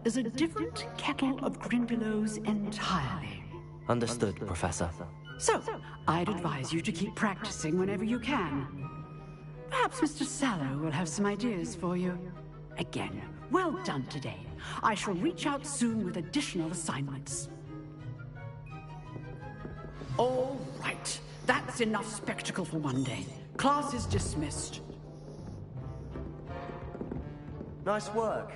is a different kettle of Grindylows entirely. Understood, Professor. So, I'd advise you to keep practicing whenever you can. Perhaps Mr. Sallow will have some ideas for you. Again, well done today. I shall reach out soon with additional assignments. All right. That's enough spectacle for one day. Class is dismissed. Nice work.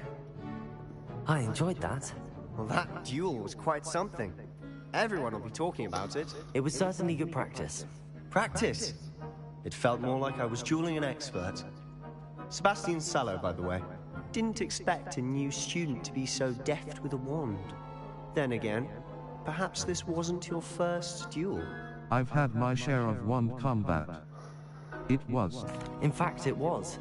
I enjoyed that. Well, that duel was quite something. Everyone will be talking about it. It was certainly good practice. Practice? It felt more like I was dueling an expert. Sebastian Sallow, by the way. didn't expect a new student to be so deft with a wand. Then again, perhaps this wasn't your first duel. I've had my share of wand combat. It was. In fact, it was.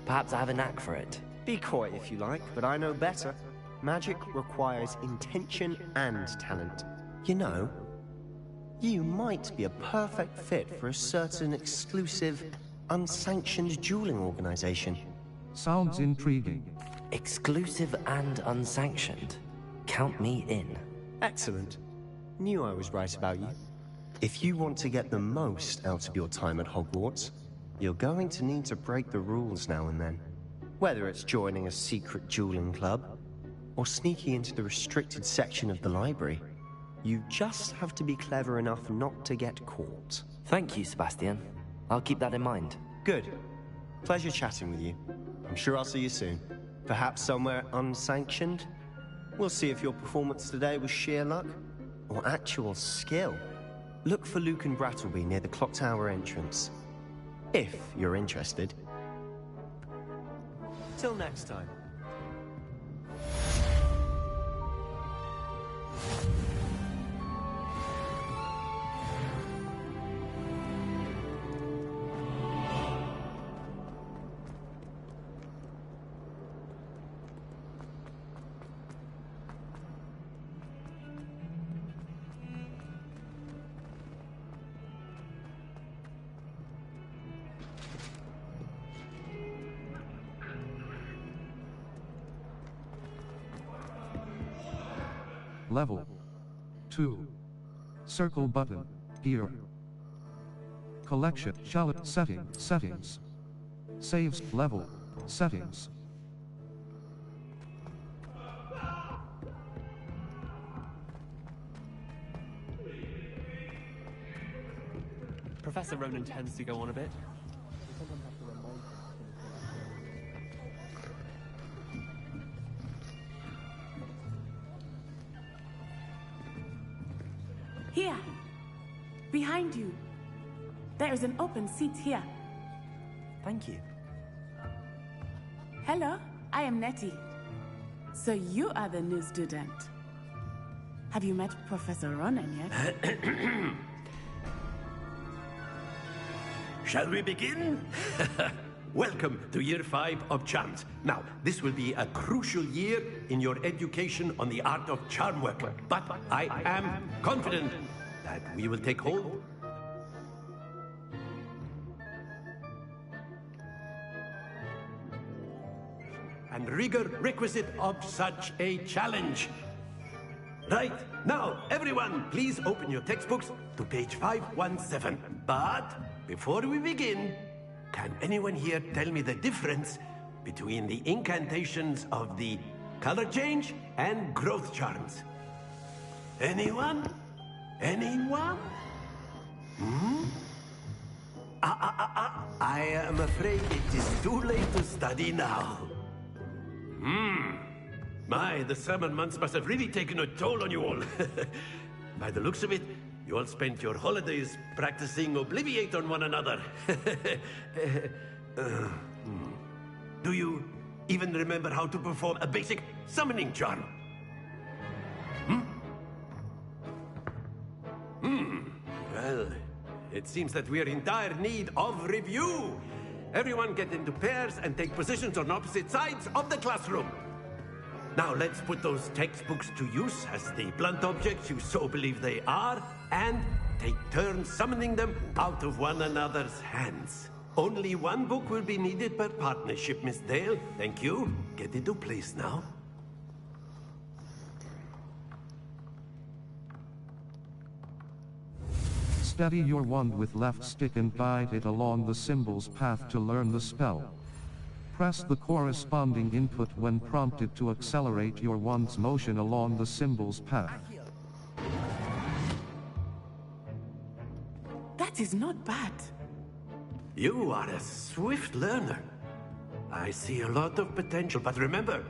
Perhaps I have a knack for it. Be coy if you like, but I know better. Magic requires intention and talent. You know, you might be a perfect fit for a certain exclusive, unsanctioned dueling organization. Sounds intriguing. Exclusive and unsanctioned. Count me in. Excellent. Knew I was right about you. If you want to get the most out of your time at Hogwarts, you're going to need to break the rules now and then. Whether it's joining a secret dueling club, or sneaking into the restricted section of the library, you just have to be clever enough not to get caught. Thank you, Sebastian. I'll keep that in mind. Good. Pleasure chatting with you. I'm sure I'll see you soon. Perhaps somewhere unsanctioned? We'll see if your performance today was sheer luck, or actual skill. Look for Luke and Brattleby near the clock tower entrance. If you're interested. Till next time. Level 2. Circle button. Here. Collection. Shallot. Settings. Saves. Level. Settings. Professor Ronan tends to go on a bit. Here. Behind you. There is an open seat here. Thank you. Hello, I am Nettie. So you are the new student. Have you met Professor Ronan yet? Shall we begin? Welcome to Year 5 of Charms. Now, this will be a crucial year in your education on the art of charm work. But I am confident that we will take hold. And rigor requisite of such a challenge. Right, now, everyone, please open your textbooks to page 517. But before we begin, can anyone here tell me the difference between the incantations of the color change and growth charms? Anyone? Anyone? Hmm? I am afraid it is too late to study now. The summer months must have really taken a toll on you all. By the looks of it, you all spent your holidays practicing Obliviate on one another. Do you even remember how to perform a basic summoning charm? Well, it seems that we are in dire need of review. Everyone get into pairs and take positions on opposite sides of the classroom. Now let's put those textbooks to use as the blunt objects you so believe they are, and take turns summoning them out of one another's hands. Only one book will be needed per partnership, Miss Dale. Thank you. Get into place now. Steady your wand with left stick and guide it along the symbol's path to learn the spell. Press the corresponding input when prompted to accelerate your wand's motion along the symbol's path. That is not bad. You are a swift learner. I see a lot of potential, but remember,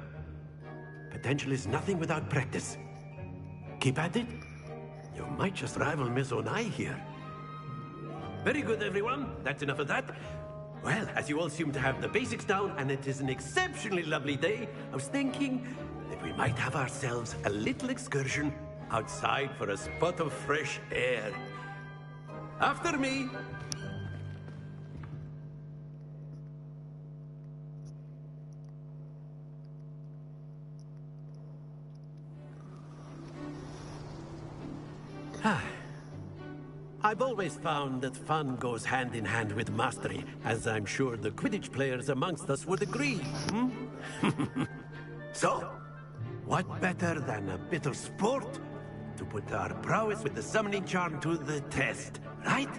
potential is nothing without practice. Keep at it. You might just rival Miss Onai here. Very good, everyone. That's enough of that. Well, as you all seem to have the basics down, and it is an exceptionally lovely day, I was thinking that we might have ourselves a little excursion outside for a spot of fresh air. After me. I've always found that fun goes hand in hand with mastery, as I'm sure the Quidditch players amongst us would agree. So, what better than a bit of sport to put our prowess with the summoning charm to the test, right?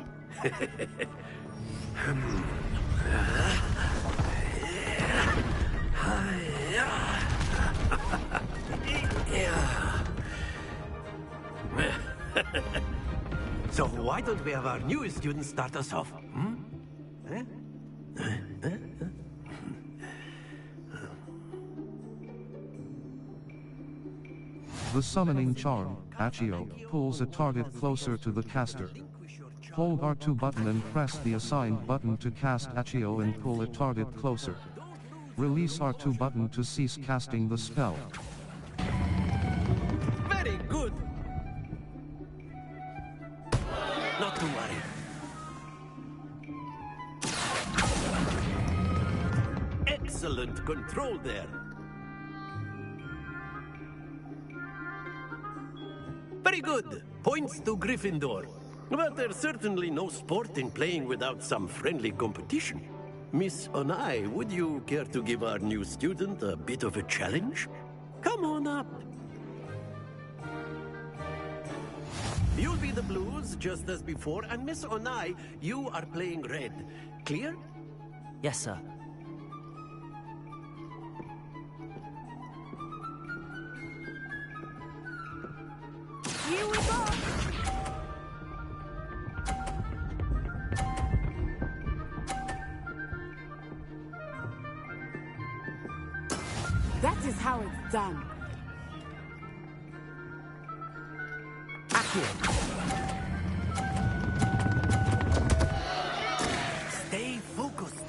So why don't we have our newest student start us off? The summoning charm, Accio, pulls a target closer to the caster. Hold R2 button and press the assigned button to cast Accio and pull a target closer. Release R2 button to cease casting the spell. Very good! Not to worry. Excellent control there. Very good. Points to Gryffindor. But there's certainly no sport in playing without some friendly competition. Miss Onai, would you care to give our new student a bit of a challenge? Come on up. You'll be the blues, just as before, and Miss Onai, you are playing red. Clear? Yes, sir. Here we go! That is how it's done. Stay focused.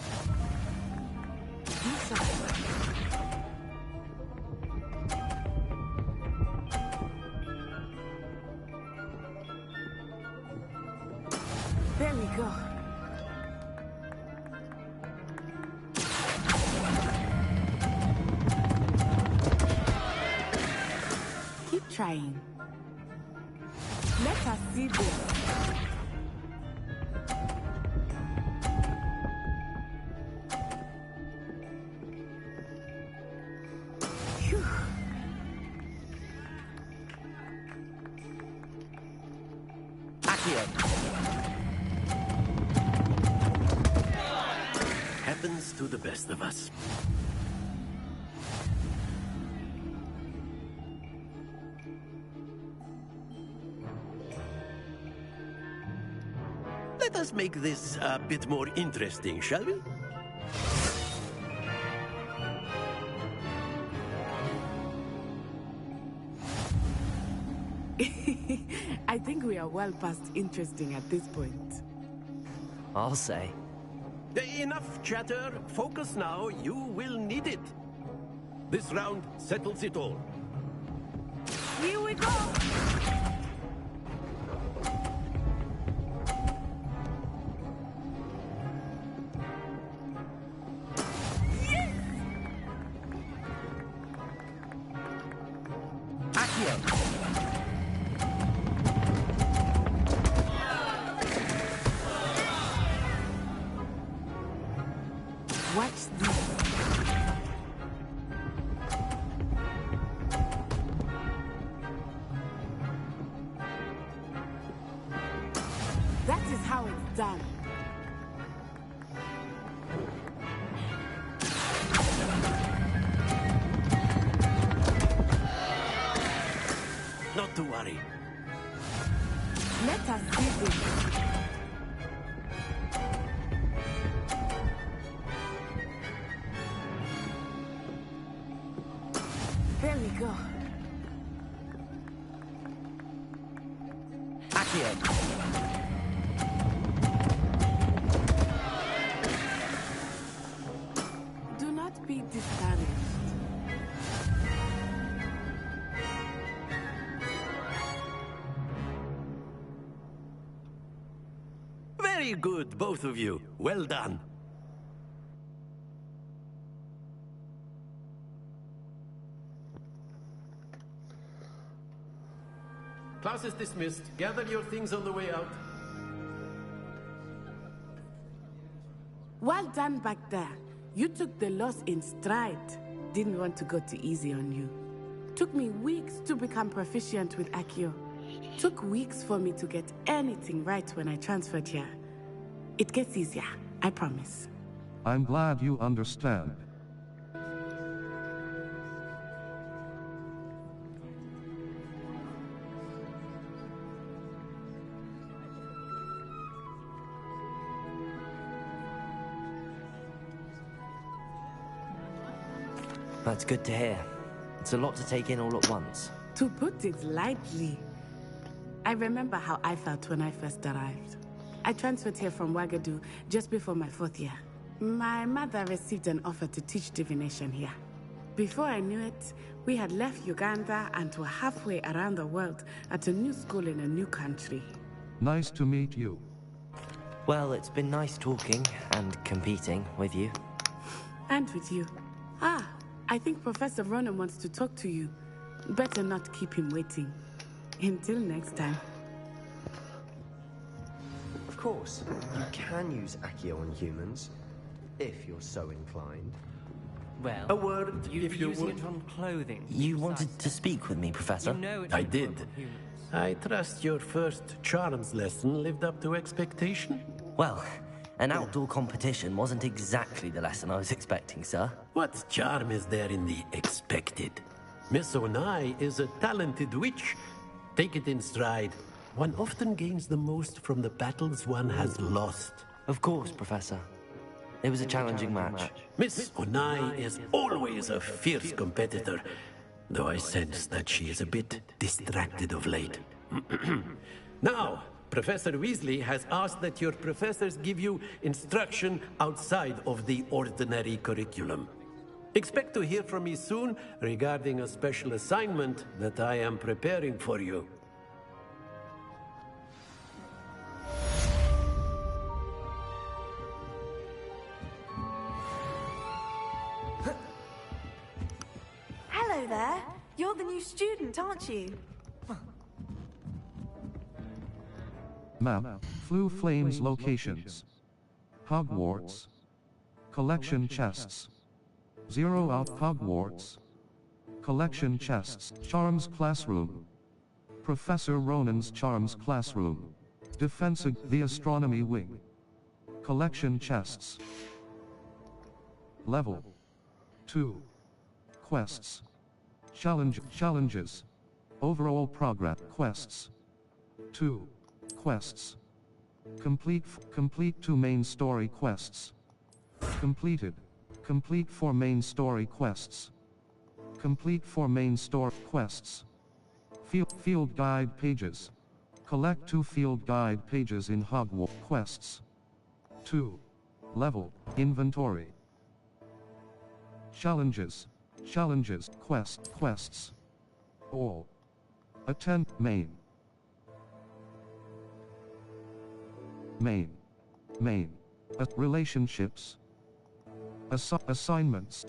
There we go. Keep trying. Let us see this. Phew. Happens to the best of us. Let us make this a bit more interesting, shall we? I think we are well past interesting at this point. I'll say. Enough chatter. Focus now. You will need it. This round settles it all. Here we go! Watch this. That is how it's done. Not to worry. Let us see this. There we go. Very good, both of you. Well done. Class is dismissed. Gather your things on the way out. Well done back there. You took the loss in stride. Didn't want to go too easy on you. Took me weeks to become proficient with Accio. Took weeks for me to get anything right when I transferred here. It gets easier, I promise. I'm glad you understand. That's good to hear. It's a lot to take in all at once. To put it lightly, I remember how I felt when I first arrived. I transferred here from Wagadu just before my 4th year. My mother received an offer to teach divination here. Before I knew it, we had left Uganda and were halfway around the world at a new school in a new country. Nice to meet you. Well, it's been nice talking and competing with you. And with you. Ah, I think Professor Ronan wants to talk to you. Better not keep him waiting. Until next time. Of course, you can use Accio on humans, if you're so inclined. Well, a word, if you using it on clothing. You wanted to speak with me, Professor? You know I did. I trust your first charms lesson lived up to expectation? Well, an outdoor competition wasn't exactly the lesson I was expecting, sir. What charm is there in the expected? Miss Onai is a talented witch. Take it in stride. One often gains the most from the battles one has lost. Of course, Professor. It was a challenging match. Miss Onai is always a fierce competitor, though I sense that she is a bit distracted of late. Now, Professor Weasley has asked that your professors give you instruction outside of the ordinary curriculum. Expect to hear from me soon regarding a special assignment that I am preparing for you. Hello there. You're the new student, aren't you? Map. Flu Flames locations. Hogwarts. Collection chests. Zero out Hogwarts. Collection chests. Charms classroom. Professor Ronan's Charms classroom. Defense the Astronomy wing. Collection chests. Level 2. Quests. Challenges. Overall progress. Quests. 2. Quests. Complete 2 main story quests. Completed. Complete 4 main story quests. Complete 4 main story quests. Field guide pages. Collect 2 field guide pages in Hogwarts quests. 2. Level. Inventory. Challenges. Quests. All. Attend. Main. Relationships. Assignments.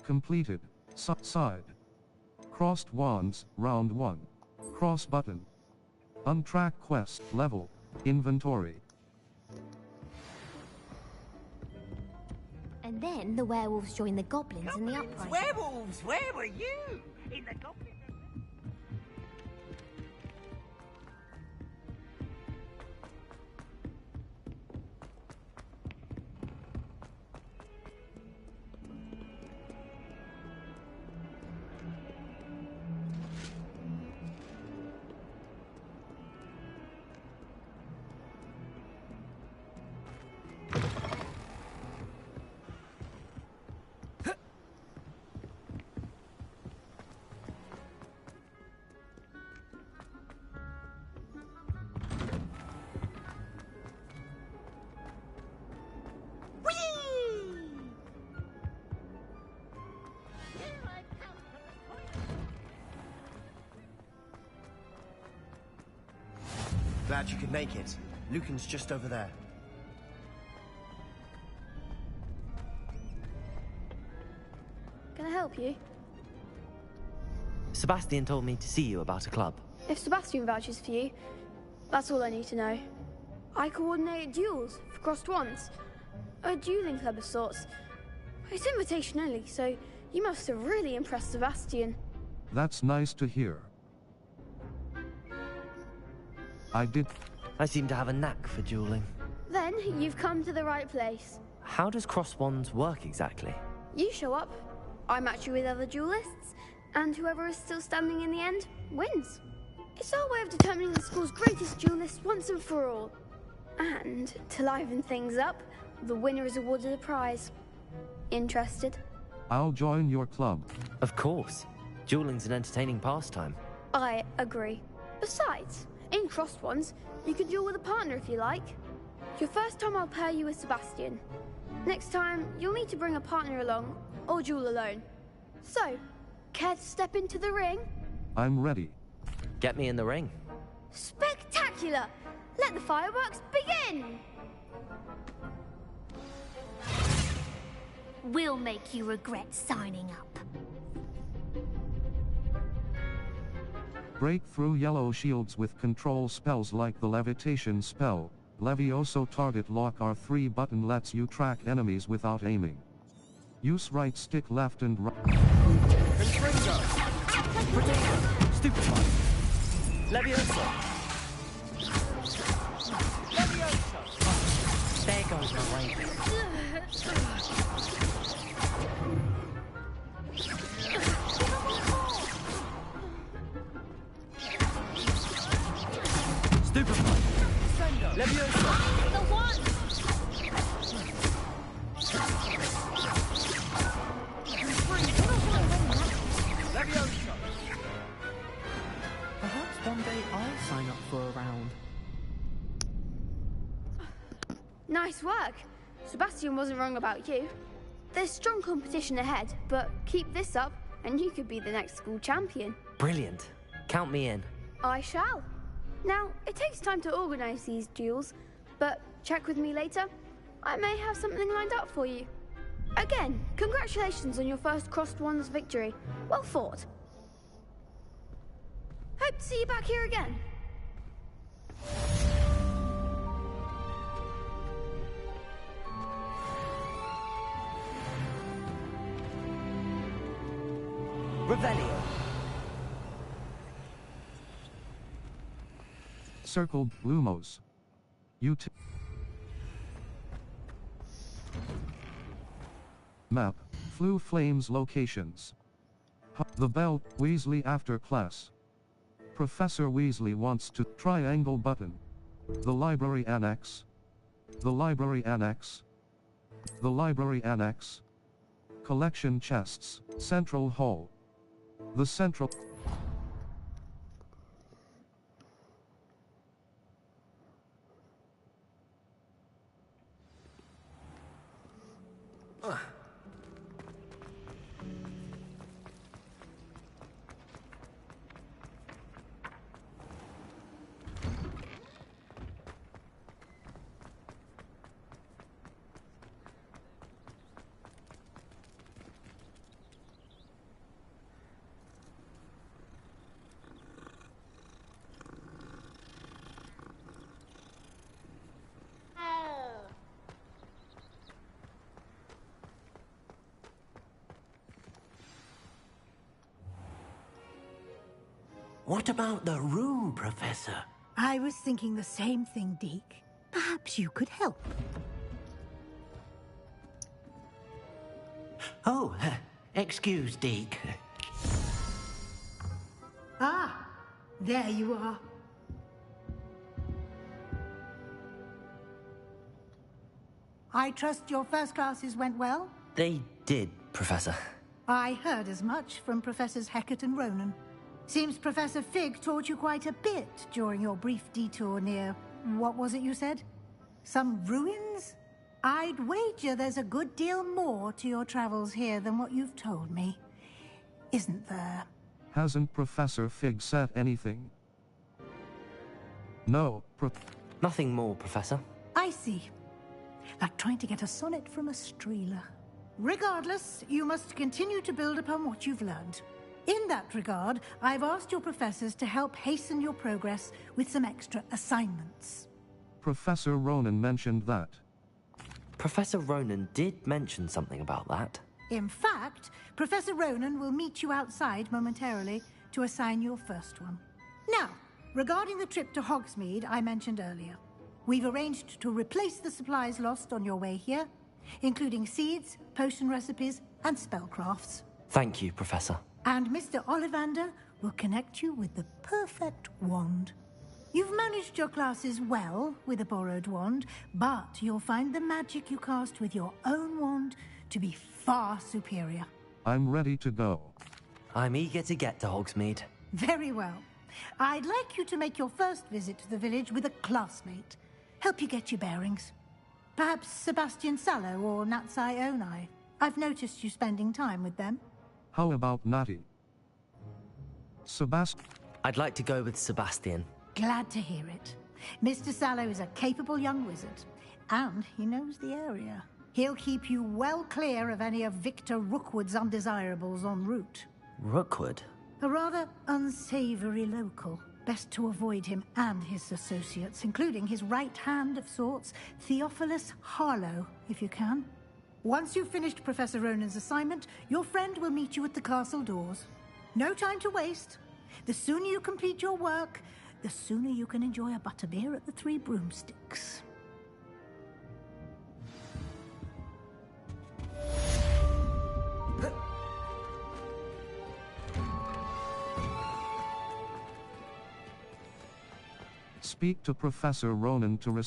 Completed. Side. Crossed wands. Round 1. Cross button. Untracked quest. Level. Inventory. And then the werewolves joined the goblins in the uprising. Werewolves! Where were you? In the goblin... Glad you could make it. Lucan's just over there. help you? Sebastian told me to see you about a club. If Sebastian vouches for you, that's all I need to know. I coordinate duels for crossed wands. A dueling club of sorts. It's invitation only, so you must have really impressed Sebastian. That's nice to hear. I seem to have a knack for dueling. Then you've come to the right place. How does cross wands work exactly? You show up, I match you with other duelists, and whoever is still standing in the end wins. It's our way of determining the school's greatest duelist once and for all. And to liven things up, the winner is awarded a prize. Interested? I'll join your club. Of course. Dueling's an entertaining pastime. I agree. Besides, in crossed ones, you can duel with a partner if you like. Your first time I'll pair you with Sebastian. Next time, you'll need to bring a partner along, or duel alone. So, care to step into the ring? I'm ready. Get me in the ring. Spectacular! Let the fireworks begin! We'll make you regret signing up. Break through yellow shields with control spells like the levitation spell. Levioso target lock R3 button lets you track enemies without aiming. Use right stick left and right. Confringo! Protego! Stupefy! Levioso! Levioso! There goes my way. Stupefy! Levioso! The one! Levioso! Perhaps one day I'll sign up for a round. Nice work. Sebastian wasn't wrong about you. There's strong competition ahead, but keep this up and you could be the next school champion. Brilliant. Count me in. I shall. Now, it takes time to organize these duels, but check with me later. I may have something lined up for you. Again, congratulations on your first crossed wands victory. Well fought. Hope to see you back here again. Revelio! Circled Lumos. Map. Flew Flames locations. The Bell, Weasley after class. Professor Weasley wants to triangle button. The library annex. The library annex. The library annex. Collection chests. Central hall. The central. What about the room, Professor? I was thinking the same thing, Deke. Perhaps you could help. Oh, excuse, Deke. Ah, there you are. I trust your first classes went well? They did, Professor. I heard as much from Professors Hecat and Ronan. Seems Professor Fig taught you quite a bit during your brief detour near... what was it you said? Some ruins? I'd wager there's a good deal more to your travels here than what you've told me. Isn't there? Hasn't Professor Fig said anything? No, Nothing more, Professor. I see. Like trying to get a sonnet from a streeler. Regardless, you must continue to build upon what you've learned. In that regard, I've asked your professors to help hasten your progress with some extra assignments. Professor Ronan mentioned that. Professor Ronan did mention something about that. In fact, Professor Ronan will meet you outside momentarily to assign your first one. Now, regarding the trip to Hogsmeade I mentioned earlier, we've arranged to replace the supplies lost on your way here, including seeds, potion recipes, and spellcrafts. Thank you, Professor. And Mr. Ollivander will connect you with the perfect wand. You've managed your classes well with a borrowed wand, but you'll find the magic you cast with your own wand to be far superior. I'm ready to go. I'm eager to get to Hogsmeade. Very well. I'd like you to make your first visit to the village with a classmate. Help you get your bearings. Perhaps Sebastian Sallow or Natsai Onai. I've noticed you spending time with them. How about Natty? Sebastian? I'd like to go with Sebastian. Glad to hear it. Mr. Sallow is a capable young wizard, and he knows the area. He'll keep you well clear of any of Victor Rookwood's undesirables en route. Rookwood? A rather unsavory local. Best to avoid him and his associates, including his right hand of sorts, Theophilus Harlow, if you can. Once you've finished Professor Ronan's assignment, your friend will meet you at the castle doors. No time to waste. The sooner you complete your work, the sooner you can enjoy a butterbeer at the Three Broomsticks. Speak to Professor Ronan to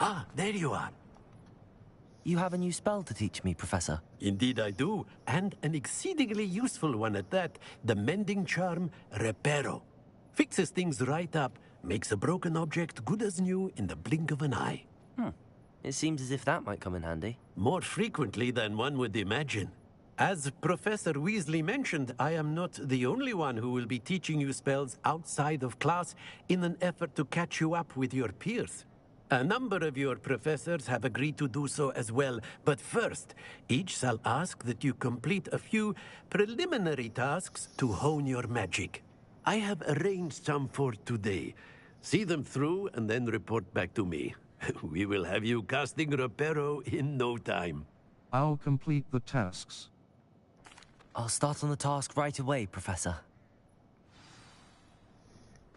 Ah, there you are. You have a new spell to teach me, Professor. Indeed I do, and an exceedingly useful one at that. The mending charm, Reparo. Fixes things right up, makes a broken object good as new in the blink of an eye. It seems as if that might come in handy. More frequently than one would imagine. As Professor Weasley mentioned, I am not the only one who will be teaching you spells outside of class in an effort to catch you up with your peers. A number of your professors have agreed to do so as well, but first, each shall ask that you complete a few preliminary tasks to hone your magic. I have arranged some for today. See them through and then report back to me. We will have you casting Reparo in no time. I'll complete the tasks. I'll start on the task right away, Professor.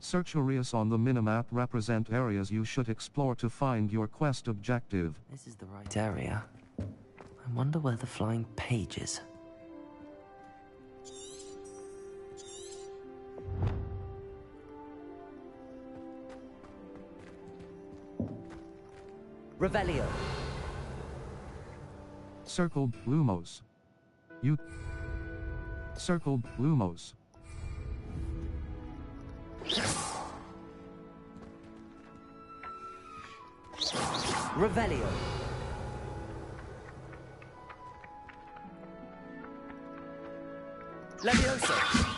Search areas on the minimap represent areas you should explore to find your quest objective. This is the right area. I wonder where the flying page is. Revelio. Circle Lumos. You Circle Lumos. Revelio. Levioso.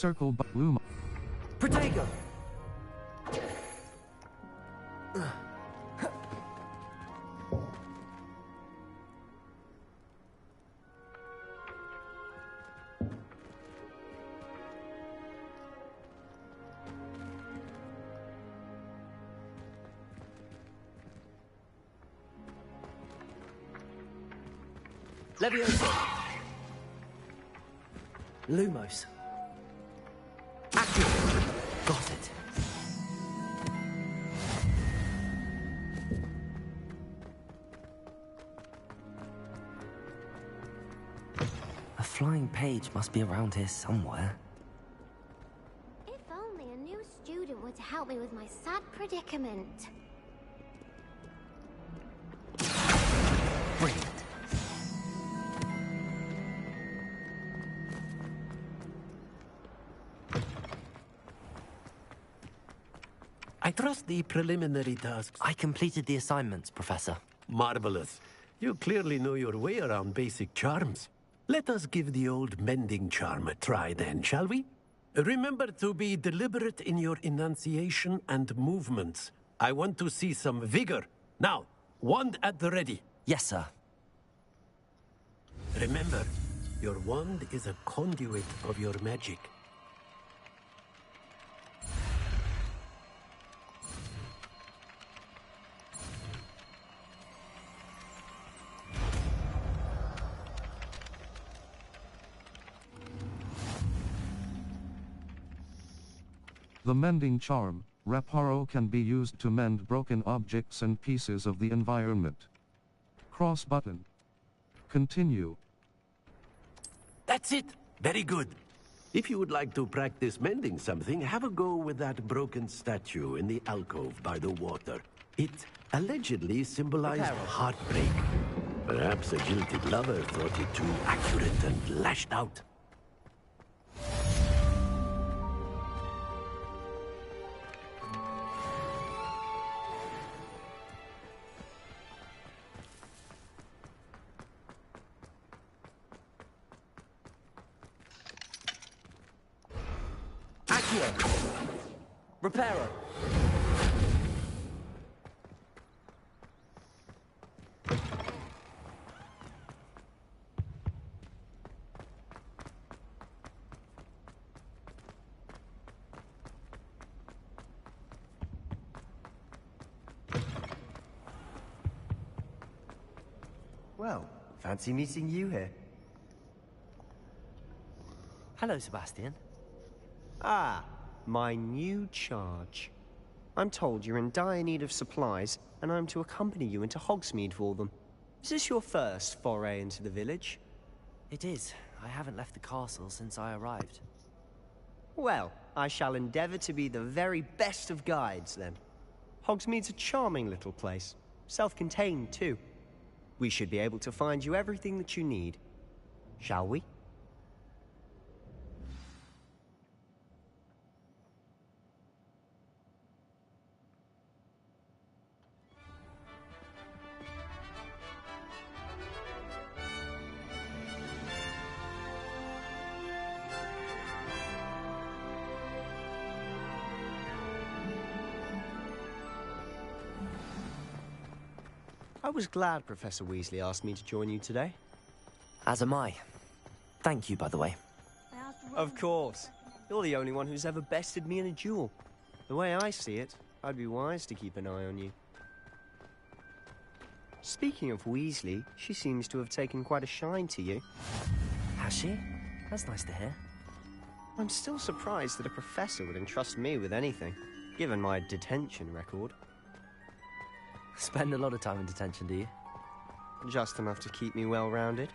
Circle Luma. Protego. Levioso. Lumos. Got it. A flying page must be around here somewhere. If only a new student were to help me with my sad predicament. Brilliant. trust the preliminary tasks. I completed the assignments, Professor. Marvelous. You clearly know your way around basic charms. Let us give the old mending charm a try then, shall we? Remember to be deliberate in your enunciation and movements. I want to see some vigor. Now, wand at the ready. Yes, sir. Remember, your wand is a conduit of your magic. The mending charm, Reparo, can be used to mend broken objects and pieces of the environment. Cross button. Continue. That's it. Very good. If you would like to practice mending something, have a go with that broken statue in the alcove by the water. It allegedly symbolized heartbreak. Perhaps a guilty lover thought it too accurate and lashed out. Reparo. Well, fancy meeting you here. Hello, Sebastian. Ah, my new charge. I'm told you're in dire need of supplies, and I'm to accompany you into Hogsmeade for them. Is this your first foray into the village? It is. I haven't left the castle since I arrived. Well, I shall endeavor to be the very best of guides, then. Hogsmeade's a charming little place. Self-contained, too. We should be able to find you everything that you need. Shall we? I was glad Professor Weasley asked me to join you today. As am I. Thank you, by the way. Of course. You're the only one who's ever bested me in a duel. The way I see it, I'd be wise to keep an eye on you. Speaking of Weasley, she seems to have taken quite a shine to you. Has she? That's nice to hear. I'm still surprised that a professor would entrust me with anything, given my detention record. Spend a lot of time in detention, do you? Just enough to keep me well-rounded.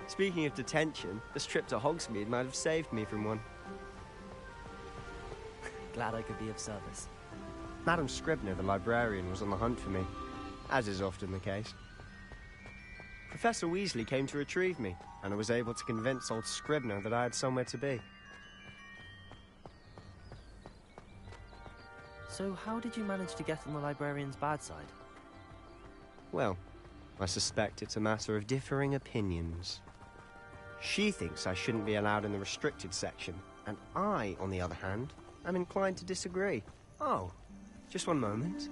Speaking of detention, this trip to Hogsmeade might have saved me from one. Glad I could be of service. Madam Scribner, the librarian, was on the hunt for me, as is often the case. Professor Weasley came to retrieve me, and I was able to convince old Scribner that I had somewhere to be. So how did you manage to get on the librarian's bad side? Well, I suspect it's a matter of differing opinions. She thinks I shouldn't be allowed in the restricted section, and I, on the other hand, am inclined to disagree. Oh, just one moment.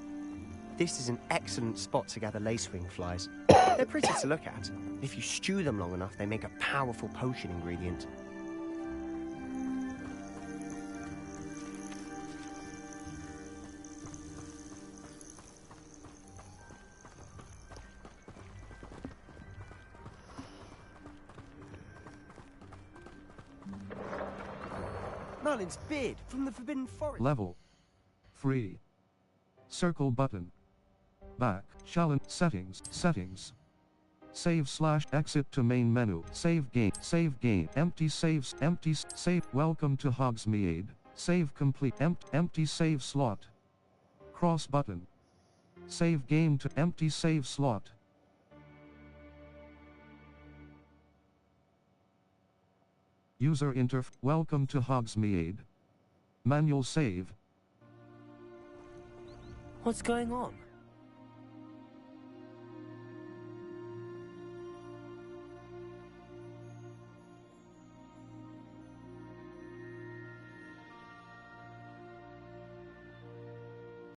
This is an excellent spot to gather lacewing flies. They're pretty to look at. If you stew them long enough, they make a powerful potion ingredient. Merlin's beard from the Forbidden Forest. Level 3. Circle button. Back. Challenge. Settings. Settings. Save / exit to main menu. Save game. Save game. Empty saves. Empty save. Welcome to Hogsmeade. Save complete. Empty save slot. Cross button. Save game to empty save slot. User interf. Welcome to Hogsmeade. Manual save. What's going on?